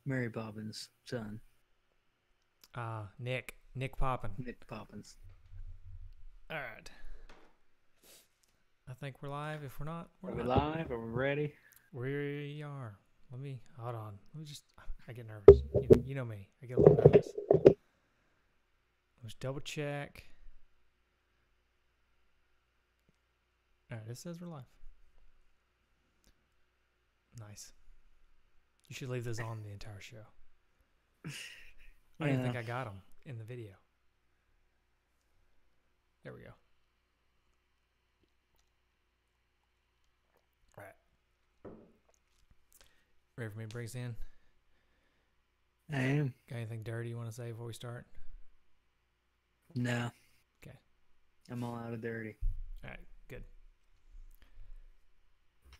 Mary Poppins' son, Nick Poppin. Nick Poppins. All right. I think we're live. If we're not, we're Are we not. live? Are we ready? We are. Let me hold on. Let me just. I get nervous. You know me. I get a little nervous. Let's double check. All right. It says we're live. Nice. You should leave those on the entire show. I don't even Yeah. think I got them in the video. There we go. All right. Ready for me to bring us in? I am. Got anything dirty you want to say before we start? No. Okay. I'm all out of dirty. All right. Good.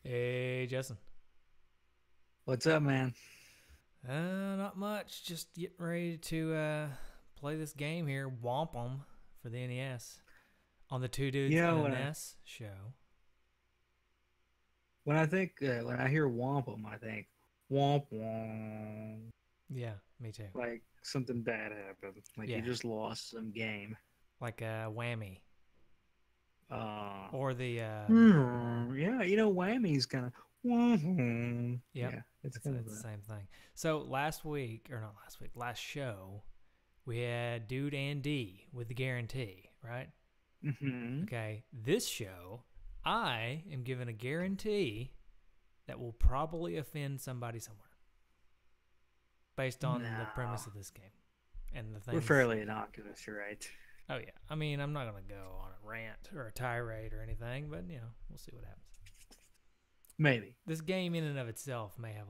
Hey, Justin. What's up, man? Not much. Just getting ready to play this game here, Whomp Em, for the NES on the Two Dudes You in know, a NES show. when I hear Whomp 'em, I think womp womp. Yeah, me too. Like something bad happened. Like you Yeah, just lost some game. like a whammy Uh, or the yeah, Whammy's kind of. yep. Yeah, it's It's kind of the a. same thing. So last show, we had Dude and D with the guarantee, right? Mm-hmm. Okay, this show, I am given a guarantee that will probably offend somebody somewhere, based on the No, premise of this game and the we're things. fairly innocuous, you're right? Oh yeah, I mean, I'm not gonna go on a rant or a tirade or anything, but we'll see what happens. Maybe. This game, in and of itself, may have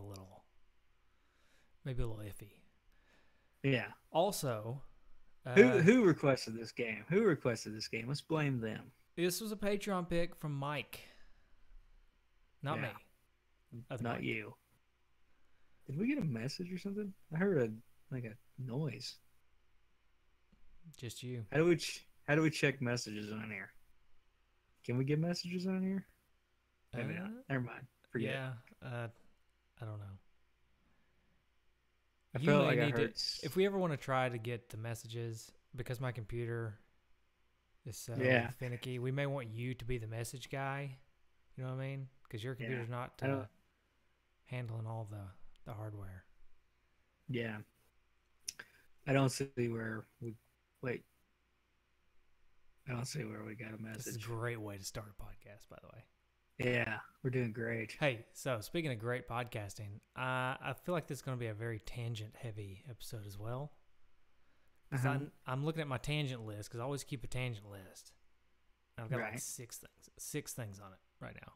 maybe a little iffy. Yeah. Also, Who requested this game? Who requested this game? Let's blame them. this was a Patreon pick from Mike, not Yeah. me. Other Not Mike. you. Did we get a message or something? I heard a noise. Just you. How do we check messages on here? Can we get messages on here? Maybe not. Uh, Never mind. Forget it. yeah. I don't know. I You felt may like I need to, heard. if we ever want to try to get the messages, because my computer is so Yeah. finicky, we may want you to be the message guy. You know what I mean? Because your Yeah. computer's not I don't. handling all the hardware. Yeah. I don't see where we. Wait. I don't see where we got a This is a message. great way to start a podcast, by the way. Yeah, we're doing great. Hey, so speaking of great podcasting, I feel like this is going to be a very tangent-heavy episode as well. Because Uh-huh. I'm looking at my tangent list, because I always keep a tangent list. And I've got like Right. six things on it right now.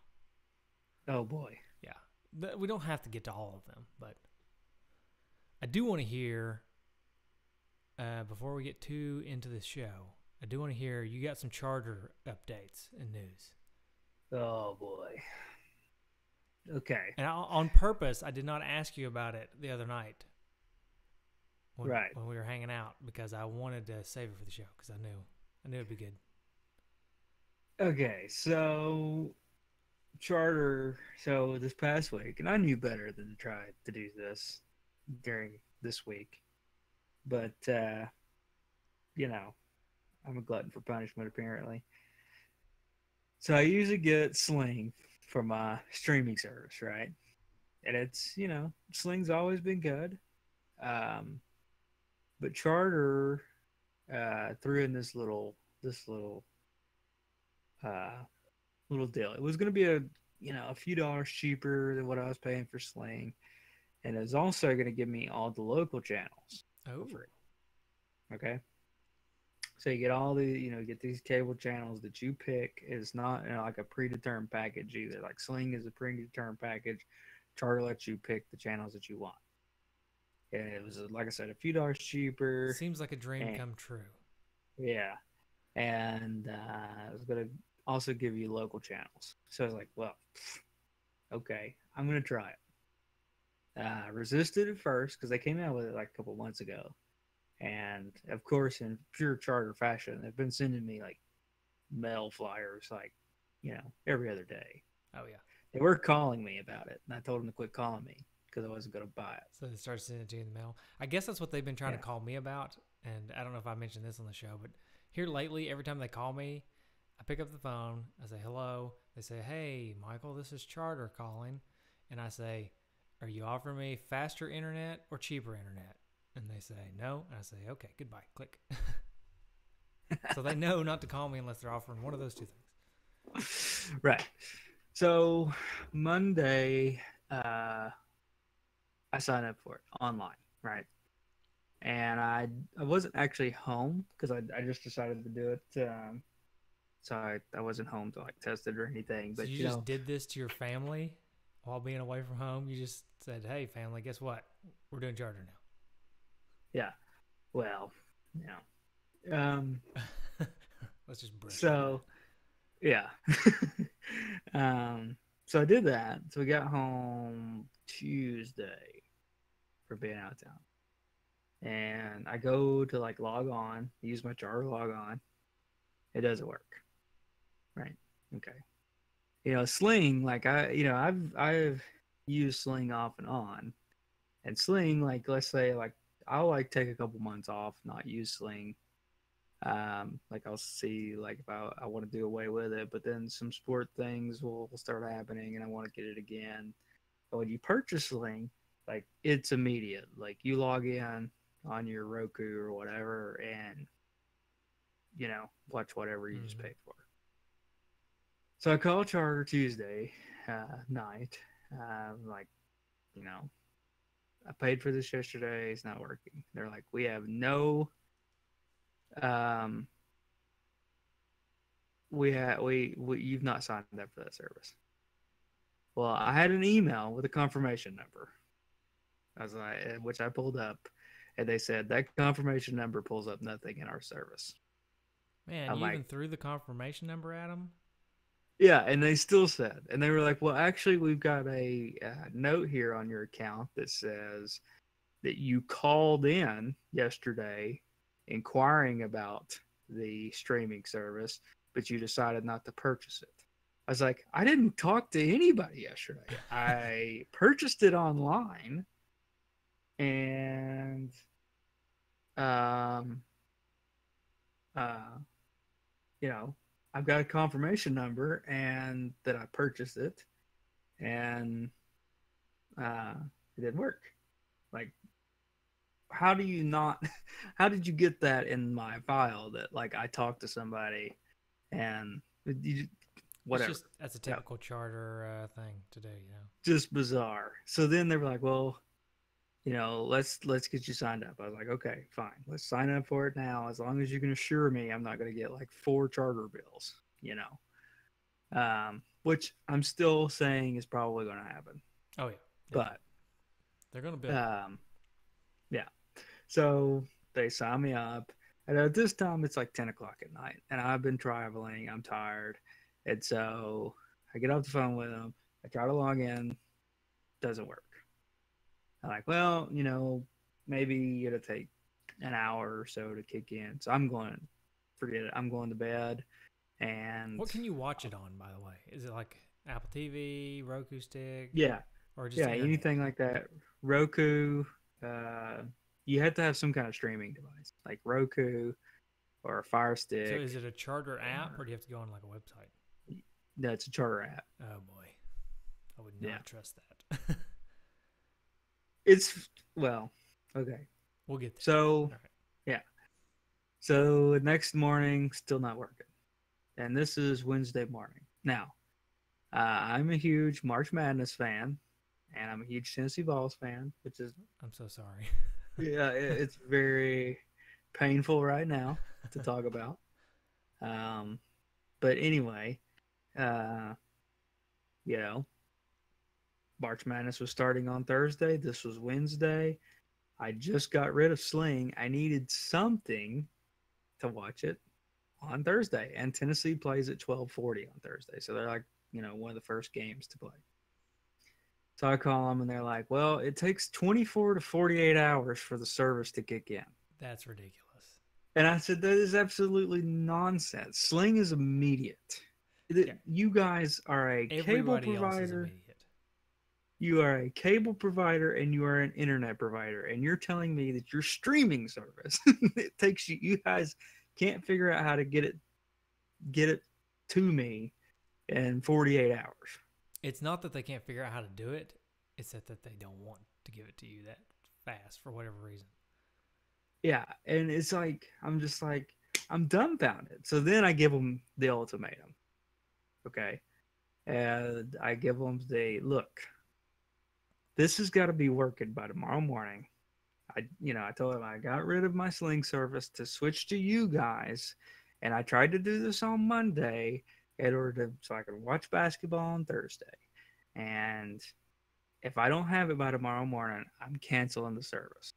Oh boy. Yeah, we don't have to get to all of them, but I do want to hear, before we get too into the show, I do want to hear you got some charter updates and news. Oh boy. Okay. And on purpose, I did not ask you about it the other night Right. when we were hanging out, because I wanted to save it for the show, because I knew it'd be good. Okay. So charter. So this past week, and I knew better than to try to do this during this week, but you know, I'm a glutton for punishment apparently. So I usually get Sling for my streaming service, right? And it's Sling's always been good. Um, but Charter threw in this little uh, little deal. It was going to be a few dollars cheaper than what I was paying for Sling, and it was also going to give me all the local channels for Oh, free. Okay, so you get all the get these cable channels that you pick. It's not like a predetermined package either. Like Sling is a predetermined package. Charter lets you pick the channels that you want. And it was, like I said, a few dollars cheaper. seems like a dream And come true. yeah, and I was gonna also give you local channels. So I was like, well, okay, I'm gonna try it. Resisted at first because they came out with it like a couple months ago, and of course, in pure charter fashion, they've been sending me like mail flyers like every other day. Oh yeah. They were calling me about it, and I told them to quit calling me because I wasn't going to buy it. So they start sending it to you in the mail. I guess that's what they've been trying to Yeah. call me about. And I don't know if I mentioned this on the show, but here lately, every time they call me, I pick up the phone. I say hello. They say, "Hey, Michael, this is Charter calling," and I say, "Are you offering me faster internet or cheaper internet?" And they say no, and I say, "Okay, goodbye." Click. So they know not to call me unless they're offering one of those two things. Right. So Monday, I signed up for it online, right? And I wasn't actually home because I just decided to do it. So I wasn't home to like test it or anything. So But you just did this to your family while being away from home. You just said, "Hey, family, guess what? We're doing Charter yeah. Well, Um. Let's just brush over So yeah. um. So I did that. So we got home Tuesday for being out of town, and I go to like log on, use my charter log on. It doesn't work. Right. Okay. Sling, like I've used Sling off and on, and Sling, like let's say like I'll like take a couple months off, not use Sling. Like I'll see like if I want to do away with it, but then some sport things will start happening, and I want to get it again. But when you purchase Sling, like it's immediate. Like you log in on your Roku or whatever, and watch whatever it. you just Mm-hmm. paid for. So I call Charter Tuesday night. Like, you know, I paid for this yesterday. It's not working. They're like, we have no, um, you've not signed up for that service. Well, I had an email with a confirmation number. Which I pulled up, and they said that confirmation number pulls up nothing in our service. Man, I'm you like, even threw the confirmation number at them? yeah, and they still said, and they were like, well, actually, we've got a note here on your account that says that you called in yesterday inquiring about the streaming service, but you decided not to purchase it. I was like, I didn't talk to anybody yesterday. I purchased it online, and um uh you know, I've got a confirmation number and that I purchased it, and uh it didn't work. Like, how do you not how did you get that in my file that like I talked to somebody and you, It's whatever. just, that's a Yeah, typical Charter thing to do, you know? just bizarre. So then they were like, well, let's get you signed up. I was like, okay, fine, let's sign up for it now, as long as you can assure me I'm not going to get like 4 charter bills. Which I'm still saying is probably going to happen. Oh, yeah, But definitely. They're going to bill. um yeah, so they sign me up, and at this time it's like 10 o'clock at night, and I've been traveling, I'm tired, and so I get off the phone with them, I try to log in, doesn't work. I'm like, well, maybe it'll take an hour or so to kick in. So I'm going, forget it. I'm going to bed. And What can you watch it on, by the way? Is it like Apple TV, Roku stick, yeah, or just yeah, internet? anything like that. Roku, uh, you have to have some kind of streaming device like Roku or a Fire So Stick. is it a Charter app, or Or do you have to go on like a website? that's a charter app. Oh, boy. I would Yeah. not trust that. It's, well, okay. We'll get there. So, All right. yeah. So next morning, still not working. And this is Wednesday morning. Now, I'm a huge March Madness fan, and I'm a huge Tennessee Vols fan, which is, I'm so sorry. yeah, it's very painful right now to talk about. Um, but anyway, uh, you know, March Madness was starting on Thursday. This was Wednesday. I just got rid of Sling. I needed something to watch it on Thursday, and Tennessee plays at 12:40 on Thursday, so they're like, one of the first games to play. So I call them, and they're like, well, it takes 24 to 48 hours for the service to kick in. That's ridiculous. And I said, that is absolutely nonsense. Sling is immediate. Yeah. You guys are a cable Everybody else is provider. immediate. You are a cable provider and you are an internet provider, and you're telling me that your streaming service it takes you. You guys can't figure out how to get it to me in 48 hours. It's not that they can't figure out how to do it. It's that they don't want to give it to you that fast for whatever reason. Yeah, and it's like I'm just like I'm dumbfounded. So then I give them the ultimatum. Okay, and I give them the look. This has got to be working by tomorrow morning. I told him I got rid of my Sling service to switch to you guys, and I tried to do this on Monday in order to so I could watch basketball on Thursday. And if I don't have it by tomorrow morning, I'm canceling the service.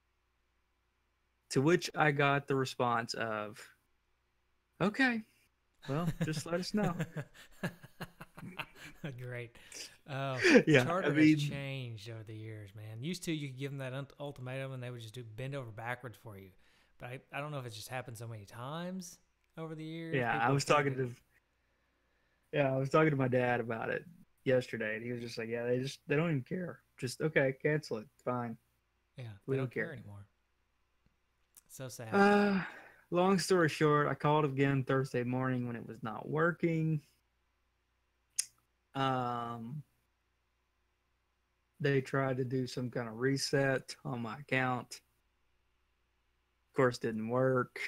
To which I got the response of, "Okay, well, just let us know." Great. Oh, Yeah, I Charter has mean, changed over the years, man. Used to, you could give them that ultimatum and they would just bend over backwards for you. But I don't know if it's just happened so many times over the years. yeah, People I have was kind of talking been, to yeah, I was talking to my dad about it yesterday, and he was just like, "Yeah, they don't even care. Just okay, cancel it. Fine. yeah, they We don't don't care care." anymore. So sad. Uh, Long story short, I called again Thursday morning when it was not working. Um, they tried to do some kind of reset on my account. Of course, didn't work.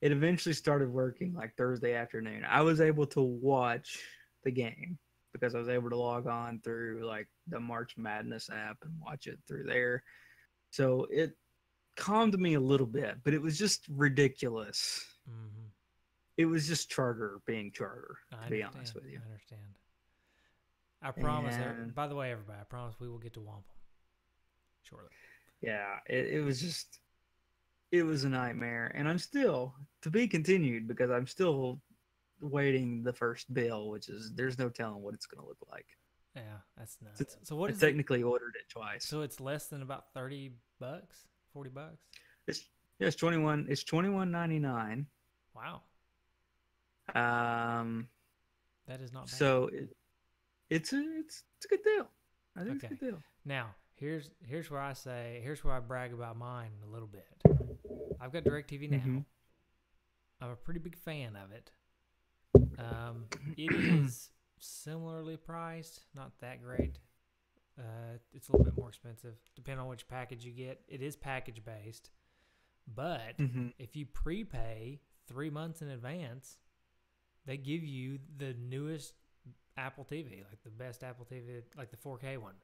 It eventually started working like Thursday afternoon. I was able to watch the game because I was able to log on through like the March Madness app and watch it through there. So it calmed me a little bit, but it was just ridiculous. Hmm. It was just Charter being Charter, I to be understand. honest with you. I understand. I promise. And By the way, everybody, I promise we will get to Whomp 'em shortly. yeah, it was just it was a nightmare. And I'm still to be continued because I'm still waiting the first bill, which is there's no telling what it's gonna look like. Yeah, that's nuts. Since So what I is it? technically ordered it twice. So it's less than about $30, $40. It's yeah, it's 21.99. Wow, Um that is not bad. so it's a good deal. I think it's a Okay, good deal. now here's where here's where I brag about mine a little bit. I've got DirecTV Mm-hmm. now. I'm a pretty big fan of it. It is similarly priced, not that great. It's a little bit more expensive, depending on which package you get. It is package based, but Mm-hmm. if you prepay 3 months in advance, they give you the newest Apple TV, like the best Apple TV, like the 4K one.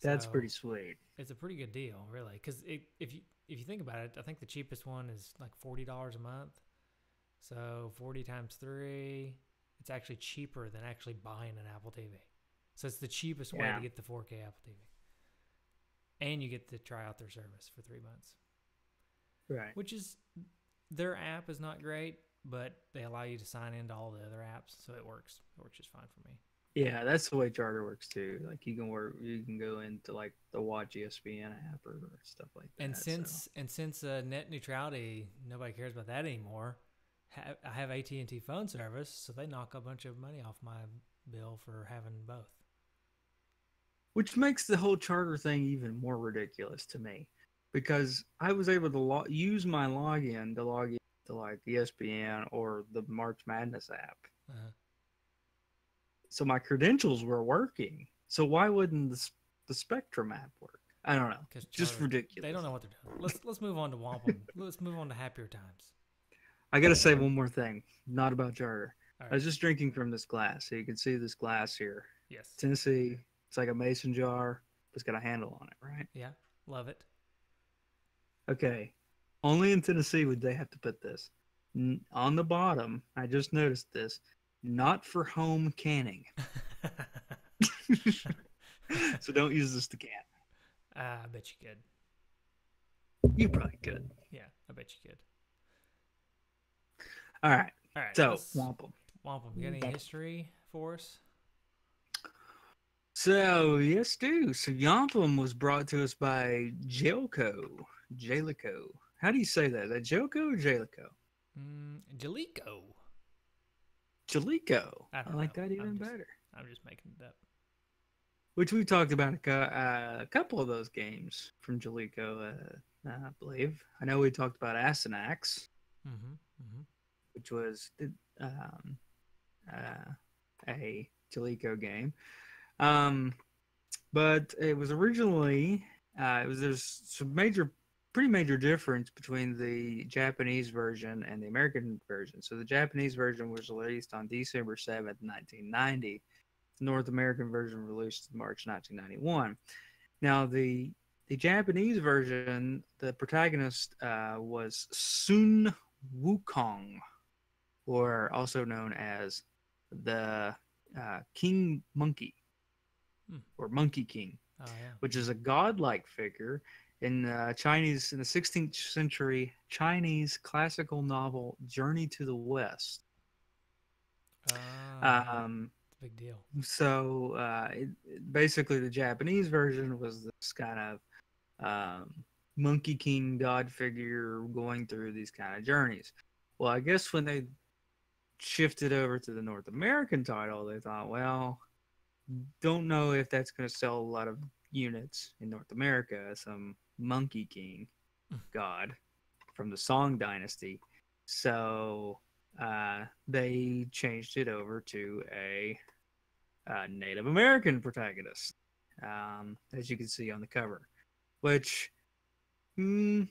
That's So pretty sweet. it's a pretty good deal, really. Because if you think about it, I think the cheapest one is like $40 a month. So 40 times three, it's actually cheaper than actually buying an Apple TV. So it's the cheapest way Yeah. to get the 4K Apple TV, and you get to try out their service for 3 months, Right. which is their app is not great, but they allow you to sign into all the other apps, so it works. It works just fine for me. Yeah, that's the way Charter works too. Like you can go into like the Watch ESPN app or stuff like And that. So since net neutrality, nobody cares about that anymore. I have AT&T phone service, so they knock a bunch of money off my bill for having both. which makes the whole Charter thing even more ridiculous to me, because I was able to use my login to log in to like ESPN or the March Madness app, Uh, so my credentials were working. So why wouldn't the Spectrum app work? I don't know. Because Just Charter, they don't ridiculous. know what they're doing. Let's move on to Wampum. Let's move on to happier times. I gotta say one more thing, not about Charter. All I right. was just drinking from this glass, so you can see this glass here. Yes. Tennessee. It's like a mason jar. It's got a handle on it, right? Yeah. Love it. Okay. Only in Tennessee would they have to put this. On the bottom, I just noticed this. Not for home canning. So don't use this to can. I bet you could. You probably could. Yeah, I bet you could. All right. All right. So, Let's Wampum. Wampum. You got any history for us? So, yes, do. So, Yampum was brought to us by Jelco. Jalico. How do you say that? Is that Jelco or Jalico? Jalico. Jalico. I I don't like know. that even better. I'm just making it up. which we've talked about a couple of those games from Jaleco, I believe. I know we talked about Asenax, Mm-hmm. Mm-hmm. which was um, uh, a Jaleco game. Um, but it was originally there's some pretty major difference between the Japanese version and the American version. So the Japanese version was released on December 7th, 1990. The North American version released in March 1991. Now the Japanese version, the protagonist was Sun Wukong, or also known as the King Monkey Hmm. or Monkey King, Oh yeah. which is a godlike figure in in the 16th century Chinese classical novel Journey to the West. Yeah. Um, It's a big deal. Basically, the Japanese version was this kind of Monkey King god figure going through these kind of journeys. Well, I guess when they shifted over to the North American title, they thought, well, don't know if that's going to sell a lot of units in North America. Some Monkey King god from the Song Dynasty. So they changed it over to a Native American protagonist, as you can see on the cover, which, mm,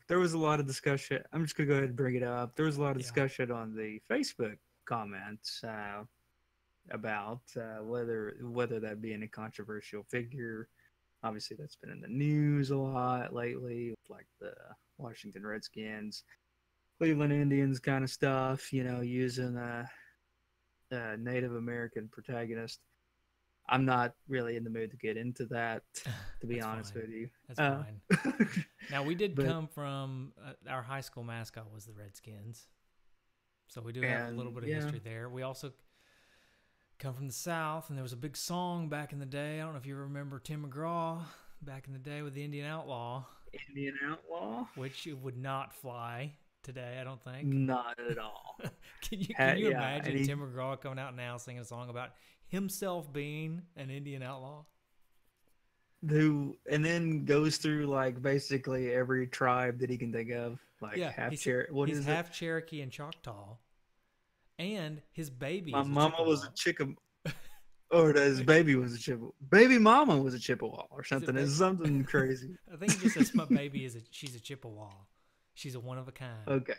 there was a lot of discussion. I'm just going to go ahead and bring it up. There was a lot of Yeah. discussion on the Facebook comments about whether that being a controversial figure. Obviously, that's been in the news a lot lately, with like the Washington Redskins, Cleveland Indians kind of stuff. Using a Native American protagonist. I'm not really in the mood to get into that, to be That's honest fine. with you. That's fine. Now we did But come from our high school mascot was the Redskins, so we do have a little and bit of yeah, history there. We also come from the South, and there was a big song back in the day. I don't know if you remember Tim McGraw back in the day with the Indian Outlaw, Indian Outlaw, which would not fly today. I don't think. not at all. Can you Yeah, and imagine Tim McGraw coming out now singing a song about himself being an Indian outlaw? and then goes through like basically every tribe that he can think of, like Yeah, half chair. What he's is it? half Cherokee and Choctaw, and his baby My is a mama was Chippewa. a chicken, or his baby was a Chippewa. Baby mama was a Chippewa, or Is it? something. It's something crazy. I think it just says my baby she's a Chippewa. She's a one of a kind. Okay.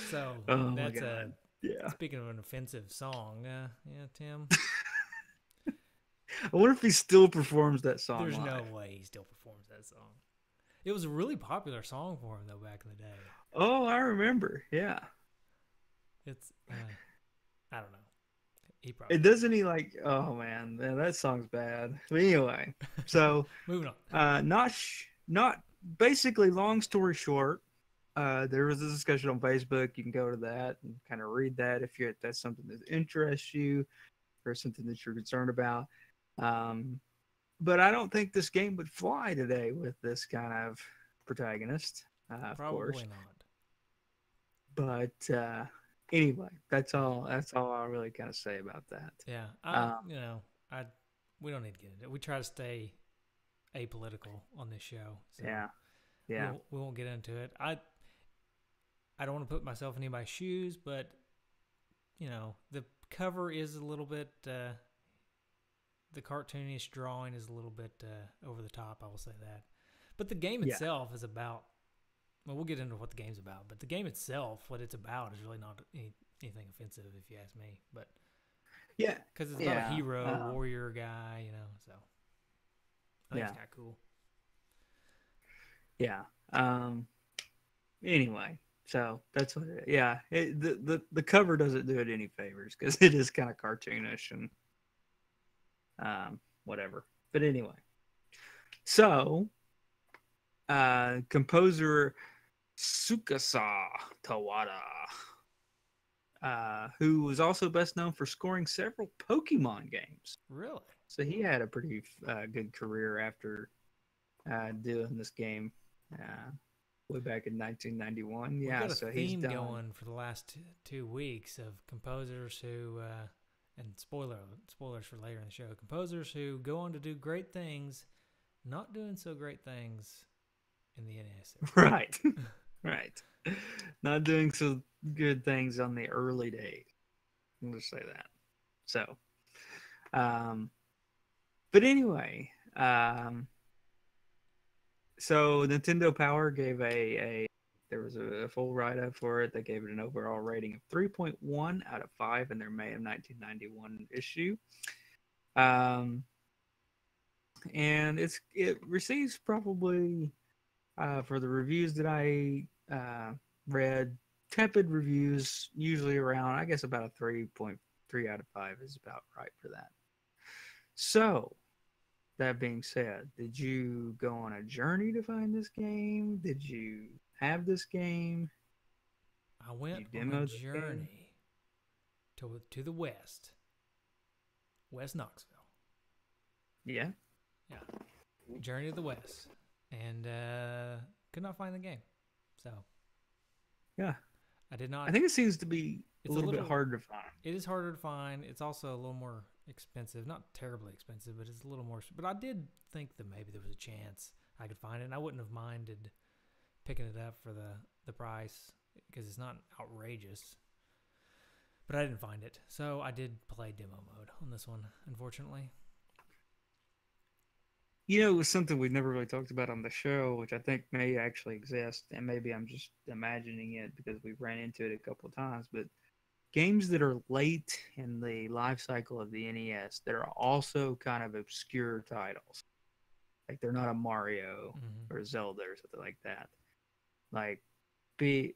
So Oh my that's a god. Yeah. speaking of an offensive song. Yeah, Tim. I wonder if he still performs that song There's no live. way he still performs that song. It was a really popular song for him though back in the day. Oh, I remember. Yeah. It's I don't know. He It probably doesn't he like? Oh man, that song's bad. But anyway, so moving on. not basically. Long story short, there was a discussion on Facebook. You can go to that and kind of read that if that's something that interests you or something that you're concerned about. Um, but I don't think this game would fly today with this kind of protagonist, of course. Probably not. But anyway, that's all I really kind of say about that. Yeah, Um, I we don't need to get into it. We try to stay apolitical on this show, so yeah, yeah, we won't get into it. I don't want to put myself in anybody's shoes, but the cover is a little bit the cartoonish drawing is a little bit over the top. I will say that, but the game yeah, itself is about. Well, we'll get into what the game's about, but the game itself, what it's about, is really not anything offensive, if you ask me. But yeah, because it's about a yeah, hero, warrior guy, so I think yeah, it's kind of cool. yeah. Anyway, so that's what. The cover doesn't do it any favors because it is kind of cartoonish and whatever. But anyway, so composer Tsukasa Tawada, who was also best known for scoring several Pokemon games. Really? So he had a pretty good career after doing this game way back in 1991. We've Yeah, got a so he's theme done. going for the last 2 weeks of composers who and spoilers for later in the show, composers who go on to do great things, not doing so great things in the NES. Right. Right. Not doing so good things on the early days. I'll just say that. So, um, but anyway, so Nintendo Power gave there was a full write up for it. They gave it an overall rating of 3.1 out of 5 in their May of 1991 issue. And it receives probably for the reviews that I read, tepid reviews, usually around, I guess, about a 3.3 out of 5 is about right for that. So, that being said, did you go on a journey to find this game? Did you have this game? I went You on a demoed the game? journey to the West Knoxville. Yeah. Yeah, journey to the West, and could not find the game. So Yeah. I did not. I think it seems to be It's a little bit harder to find. It is harder to find. It's also a little more expensive. Not terribly expensive, but it's a little more. But I did think that maybe there was a chance I could find it, and I wouldn't have minded picking it up for the price because it's not outrageous. But I didn't find it, so I did play demo mode on this one, unfortunately. You know, it was something we've never really talked about on the show, which I think may actually exist, and maybe I'm just imagining it because we've ran into it a couple of times, but games that are late in the life cycle of the NES that are also kind of obscure titles. Like they're not a Mario or Zelda or something like that. Like I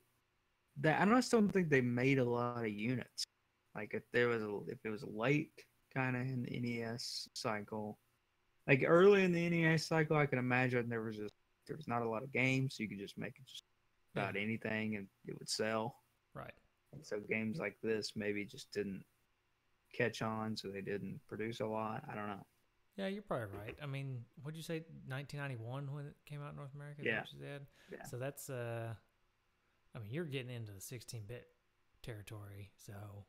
still don't think they made a lot of units. Like if it was late kind of in the NES cycle, like early in the NES cycle, I can imagine there was not a lot of games, so you could just make it just about anything and it would sell. Right. And so games like this maybe just didn't catch on, so they didn't produce a lot. I don't know. Yeah, you're probably right. I mean, what'd you say, 1991 when it came out in North America? Yeah. Is that what you said? Yeah. So that's, I mean, you're getting into the 16-bit territory, so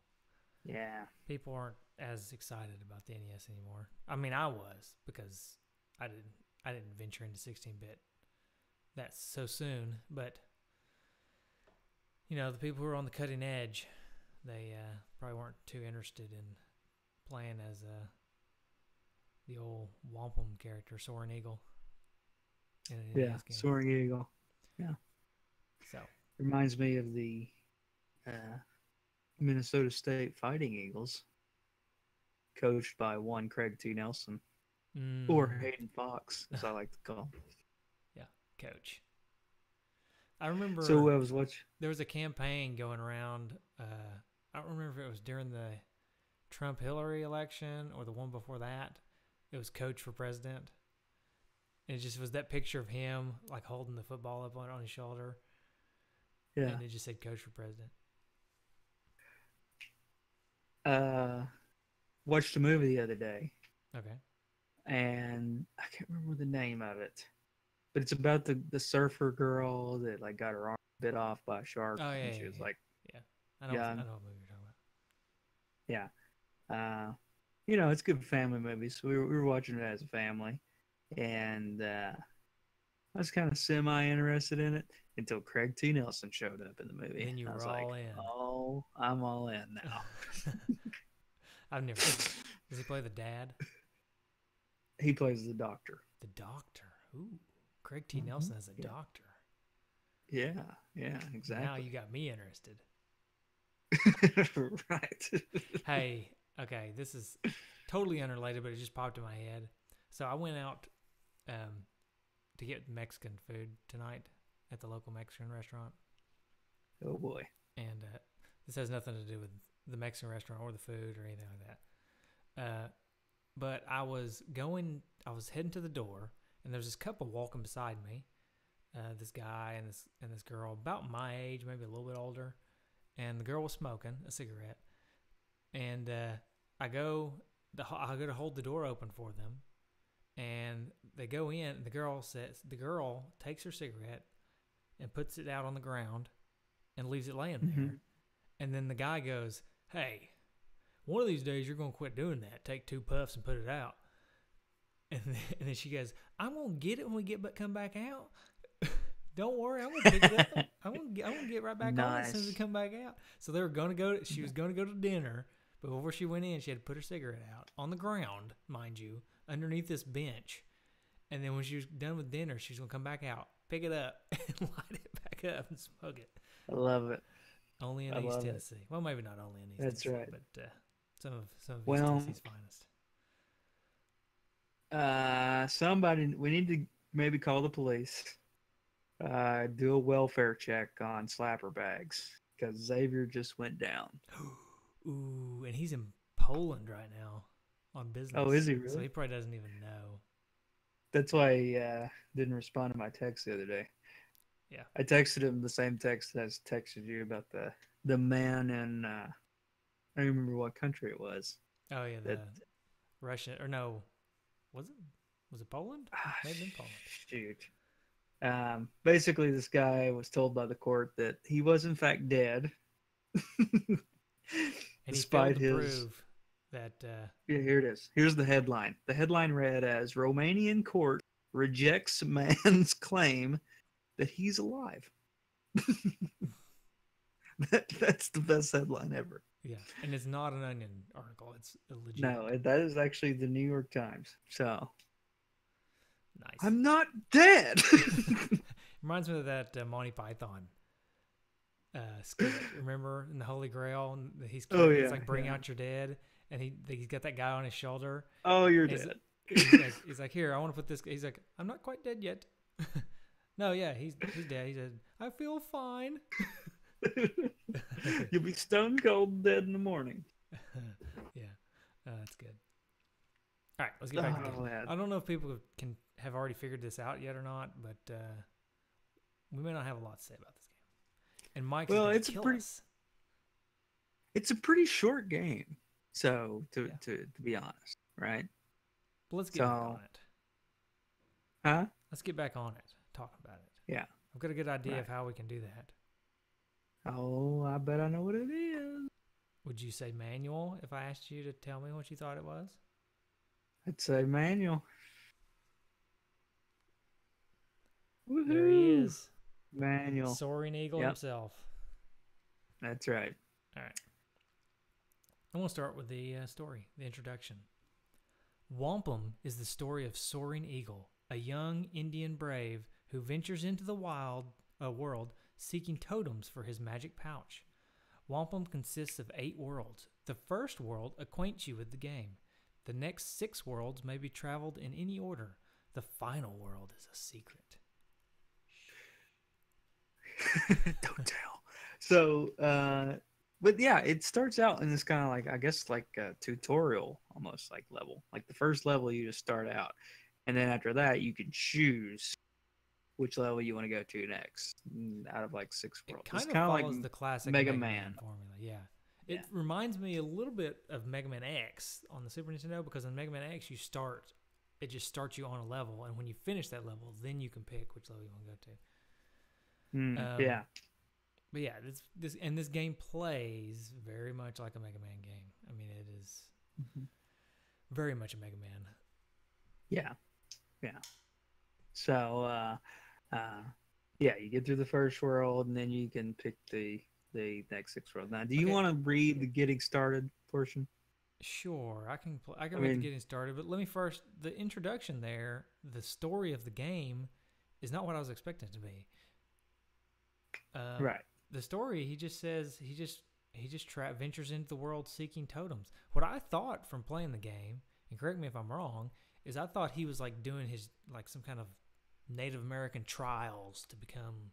yeah, people aren't as excited about the NES anymore. I mean, I was because I didn't venture into 16-bit that so soon, but you know, the people who are on the cutting edge, they probably weren't too interested in playing as the old Whomp Em character, Soaring Eagle. In an NES game. Soaring Eagle. Yeah. So reminds me of the Minnesota State Fighting Eagles, coached by one Craig T. Nelson, or Hayden Fox, as I like to call him. Yeah, coach. I remember. So I was watching. There was a campaign going around. I don't remember if it was during the Trump-Hillary election or the one before that. It was Coach for president. And it just was that picture of him like holding the football up on his shoulder. Yeah. And it just said Coach for president. Watched a movie the other day. Okay. And I can't remember the name of it. But it's about the surfer girl that like got her arm bit off by a shark. Oh, yeah. And she was like, I know what movie you're talking about. Yeah. You know, it's a good family movie. So we were watching it as a family. And I was kind of semi-interested in it until Craig T. Nelson showed up in the movie. And then you were all in. Oh, I'm all in now. I've never seen it. Does he play the dad? He plays the doctor. The doctor. Ooh. Craig T. Nelson as a doctor. Yeah, exactly. Now you got me interested. Right. Hey, okay, this is totally unrelated, but it just popped in my head. So I went out to get Mexican food tonight at the local Mexican restaurant. Oh, boy. And this has nothing to do with the Mexican restaurant or the food or anything like that. But I was heading to the door, and there's this couple walking beside me. This guy and this girl, about my age, maybe a little bit older. And the girl was smoking a cigarette. And I go to hold the door open for them. And they go in, and the girl takes her cigarette and puts it out on the ground and leaves it laying there. And then the guy goes, "Hey, one of these days you're gonna quit doing that. Take 2 puffs and put it out. And then she goes, I'm gonna get it when we come back out. Don't worry, I'm gonna pick it up. I'm gonna get right back on it as soon as we Nice. come back out. So they were gonna go. She was gonna go to dinner, but before she went in, she had to put her cigarette out on the ground, mind you, underneath this bench. And then when she was done with dinner, she was gonna come back out, pick it up, and light it back up and smoke it. I love it. Only in I East love it. Tennessee. Well, maybe not only in East That's Tennessee, right. but some of East Well, Tennessee's finest. somebody, we need to maybe call the police. Do a welfare check on slapper bags because Xavier just went down. Ooh, and he's in Poland right now on Oh, business. is he So really? he probably doesn't even know. That's why he didn't respond to my text the other day. Yeah. I texted him the same text that I texted you about the man in I don't remember what country it was. Oh yeah, the That Russian or no, was it? Was it Poland? Maybe in Poland. shoot. Basically, this guy was told by the court that he was in fact dead, And he failed despite to his. prove that. Yeah, here it is. Here's the headline. The headline read as Romanian court rejects man's claim that he's alive. That's the best headline ever. Yeah, and it's not an Onion article. It's a legit. No, that is actually the New York Times. So Nice. I'm not dead. Reminds me of that Monty Python skit. Remember in the Holy Grail? And he's Yeah, like bring yeah. out your dead, and he's got that guy on his shoulder. Oh, you're He's- dead. He's like, here, I want to put this. He's like, I'm not quite dead yet. No, yeah, he's dead. He said, I feel fine. You'll be stone cold dead in the morning. Yeah, that's good. All right, let's get back to the game. Man. I don't know if people have already figured this out yet or not, but we may not have a lot to say about this game. And Mike's Well, going to it's a kill pretty- us. It's a pretty short game. So to Yeah. to be honest, right? But let's get back on it. Huh? Let's get back on it. Talk about it. Yeah. I've got a good idea Right. of how we can do that. Oh, I bet I know what it is. Would you say manual if I asked you to tell me what you thought it was? I'd say manual. Woohoo! There he is. Manual. Soaring Eagle Yep. himself. That's right. All right. I want to start with the story, the introduction. Whomp Em is the story of Soaring Eagle, a young Indian brave who ventures into the wild world seeking totems for his magic pouch. Whomp Em consists of 8 worlds. The first world acquaints you with the game. The next 6 worlds may be traveled in any order. The final world is a secret. Don't tell. So, but yeah, it starts out in this kind of like, I guess, like a tutorial almost like level. Like the first level, you just start out. And then after that, you can choose which level you want to go to next out of like 6 It worlds. kind It's of kinda follows like the classic Mega Mega Man. formula. Yeah. It Yeah. reminds me a little bit of Mega Man X on the Super Nintendo because in Mega Man X it just starts you on a level, and when you finish that level, then you can pick which level you want to go to. Yeah. But yeah, this game plays very much like a Mega Man game. I mean, it is very much a Mega Man. Yeah. So, yeah, you get through the first world, and then you can pick the next 6 worlds. Now, do you Okay. want to read the getting started portion? Sure, I can I read mean- the getting started, but let me first the introduction there. The story of the game is not what I was expecting it to be. Right. The story, he just says he just ventures into the world seeking totems. What I thought from playing the game, and correct me if I'm wrong, is I thought he was like doing his like some kind of Native American trials to become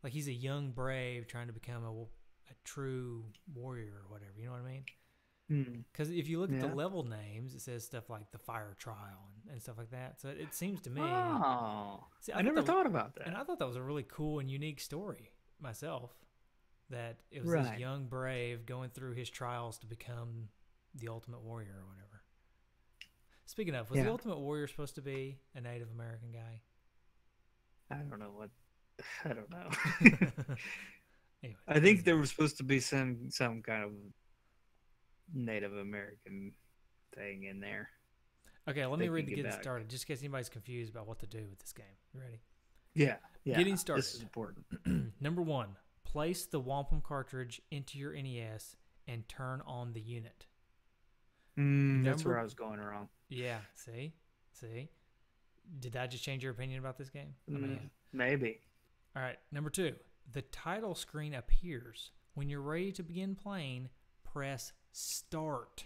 like he's a young brave trying to become a true warrior or whatever. You know what I mean? Because if you look at Yeah. the level names, it says stuff like the Fire Trial and stuff like that. So it seems to me. Oh, See, I never that was- thought about that. And I thought that was a really cool and unique story myself. That it was Right. this young brave going through his trials to become the Ultimate Warrior or whatever. Speaking of, was the Yeah. Ultimate Warrior supposed to be a Native American guy? I don't know what. I don't know. Anyway, I think there was supposed to be some kind of Native American thing in there. Okay, let me read the Thinking getting about, started, just in case anybody's confused about what to do with this game. You ready? yeah, yeah, Getting this started. is important. Number 1, place the Whomp Em cartridge into your NES and turn on the unit. That's Number, where I was going wrong. yeah, see. Did that just change your opinion about this game? I mean, yeah. Maybe. All right, number 2, the title screen appears. When you're ready to begin playing, press start.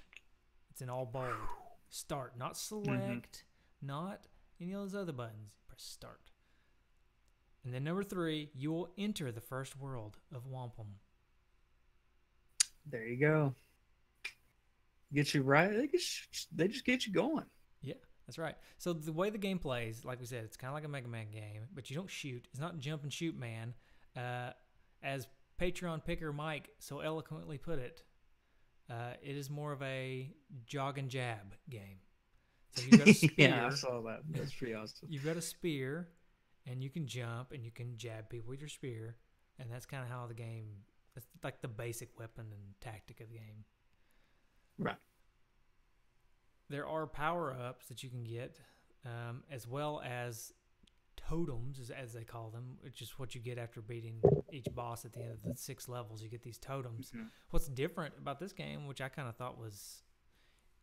It's in all bold. Start, not select, not any of those other buttons. Press start. And then number 3, you will enter the first world of Whomp Em. There you go. Get you right. They just get you going. Yeah, that's right. So the way the game plays, like we said, it's kind of like a Mega Man game, but you don't shoot. It's not jump and shoot, man. As Patreon picker Mike so eloquently put it, it is more of a jog and jab game. So you've got a spear. Yeah, I saw that. That's pretty awesome. You've got a spear, and you can jump, and you can jab people with your spear, and that's kind of how the game. That's like the basic weapon and tactic of the game. Right. There are power-ups that you can get, as well as totems, as they call them, which is what you get after beating each boss at the end of the 6 levels. You get these totems. Mm-hmm. What's different about this game, which I kind of thought was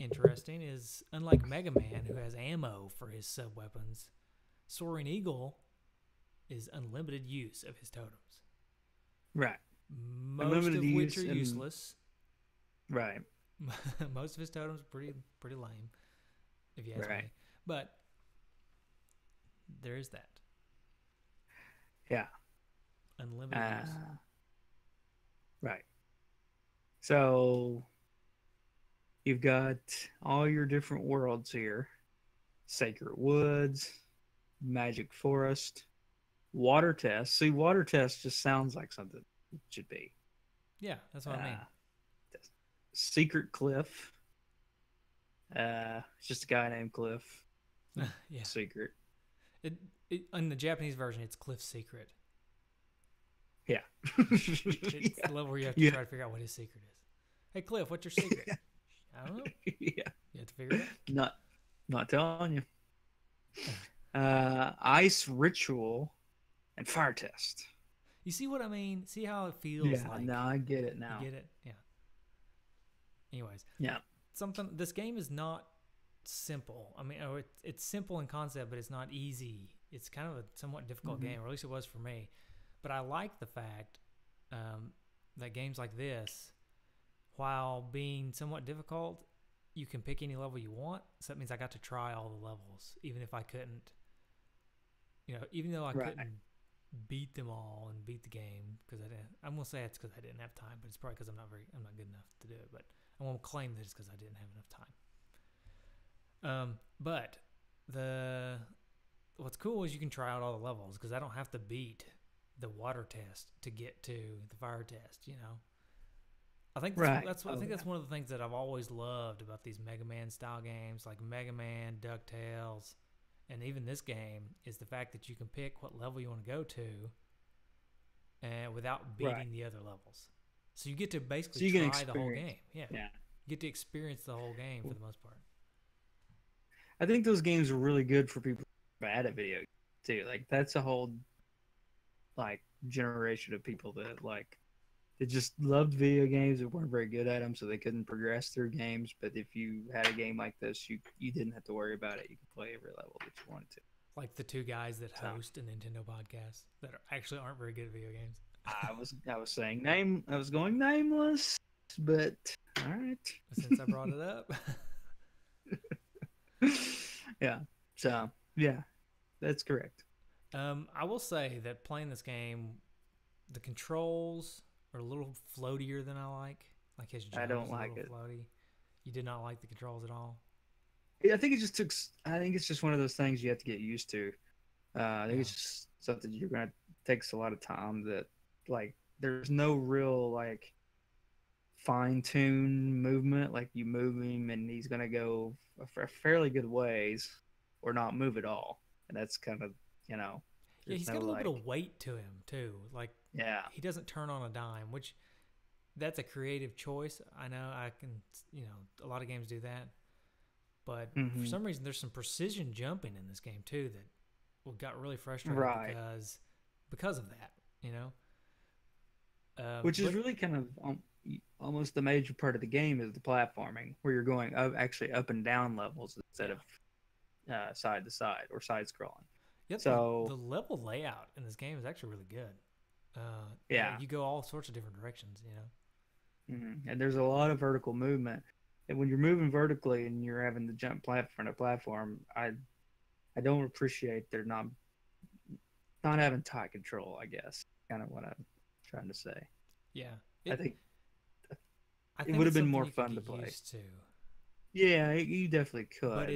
interesting, is unlike Mega Man, who has ammo for his sub-weapons, Soaring Eagle is unlimited use of his totems. Right. Most of which are useless. Right. Most of his totems are pretty lame, if you ask me. But there is that. Yeah. Unlimited use. Right. So you've got all your different worlds here. Sacred Woods, Magic Forest, Water Test. See, Water Test just sounds like something it should be. Yeah, that's what I mean. Secret Cliff. It's just a guy named Cliff. Yeah. Secret. In the Japanese version, it's Cliff's secret. Yeah. It's the level where you have to try to figure out what his secret is. Hey, Cliff, what's your secret? I don't know. Yeah. You have to figure it out. Not telling you. Ice Ritual and Fire Test. You see what I mean? See how it feels like? No, I get it now. You get it? Yeah. Anyways. Yeah. This game is not simple. I mean, it's simple in concept, but it's not easy. It's kind of a somewhat difficult game, or at least it was for me. But I like the fact that games like this, while being somewhat difficult, you can pick any level you want. So that means I got to try all the levels, even if I couldn't, even though I couldn't beat them all and beat the game, because I didn't. I'm gonna say it's because I didn't have time, but it's probably because I'm not good enough to do it. But I won't claim that it's because I didn't have enough time. But what's cool is you can try out all the levels, because I don't have to beat the water test to get to the fire test. I think that's one of the things that I've always loved about these Mega Man style games, like Mega Man, DuckTales, and even this game, is the fact that you can pick what level you want to go to, and without beating the other levels. So you get to basically try the whole game. Yeah. You get to experience the whole game for the most part. I think those games are really good for people bad at video games too. Like, that's a whole generation of people that they just loved video games and weren't very good at them, so they couldn't progress through games. But if you had a game like this, you didn't have to worry about it. You could play every level that you wanted to. Like the 2 guys that host a Nintendo podcast that actually aren't very good at video games. I was saying I was going nameless, but all right. Since I brought it up. Yeah. So yeah, that's correct. I will say that playing this game, the controls are a little floatier than I like. Like his jump I don't like it. Floaty. You did not like the controls at all? I think it's just one of those things you have to get used to. I think it's just something you're gonna takes a lot of time. That there's no real fine tune movement. Like, you move him and he's gonna go a fairly good ways, or not move at all. And that's kind of Yeah, he's got a little bit of weight to him too. He doesn't turn on a dime, which that's a creative choice. I know I can, a lot of games do that, but for Hmm. some reason there's some precision jumping in this game too that got really frustrating Right. because of that. You know, Which is but really kind of almost the major part of the game is the platforming, where you're going up, actually up and down levels instead yeah, of side to side or side scrolling. yet the So level layout in this game is actually really good. yeah, You go all sorts of different directions. You know. and there's a lot of vertical movement. And when you're moving vertically and you're having to jump platform to platform, I don't appreciate they're not having tight control. I guess kind of what I'm trying to say. Yeah, I it. think I it think would have it's been something more you could fun get to play. used to, Yeah, you definitely but could, but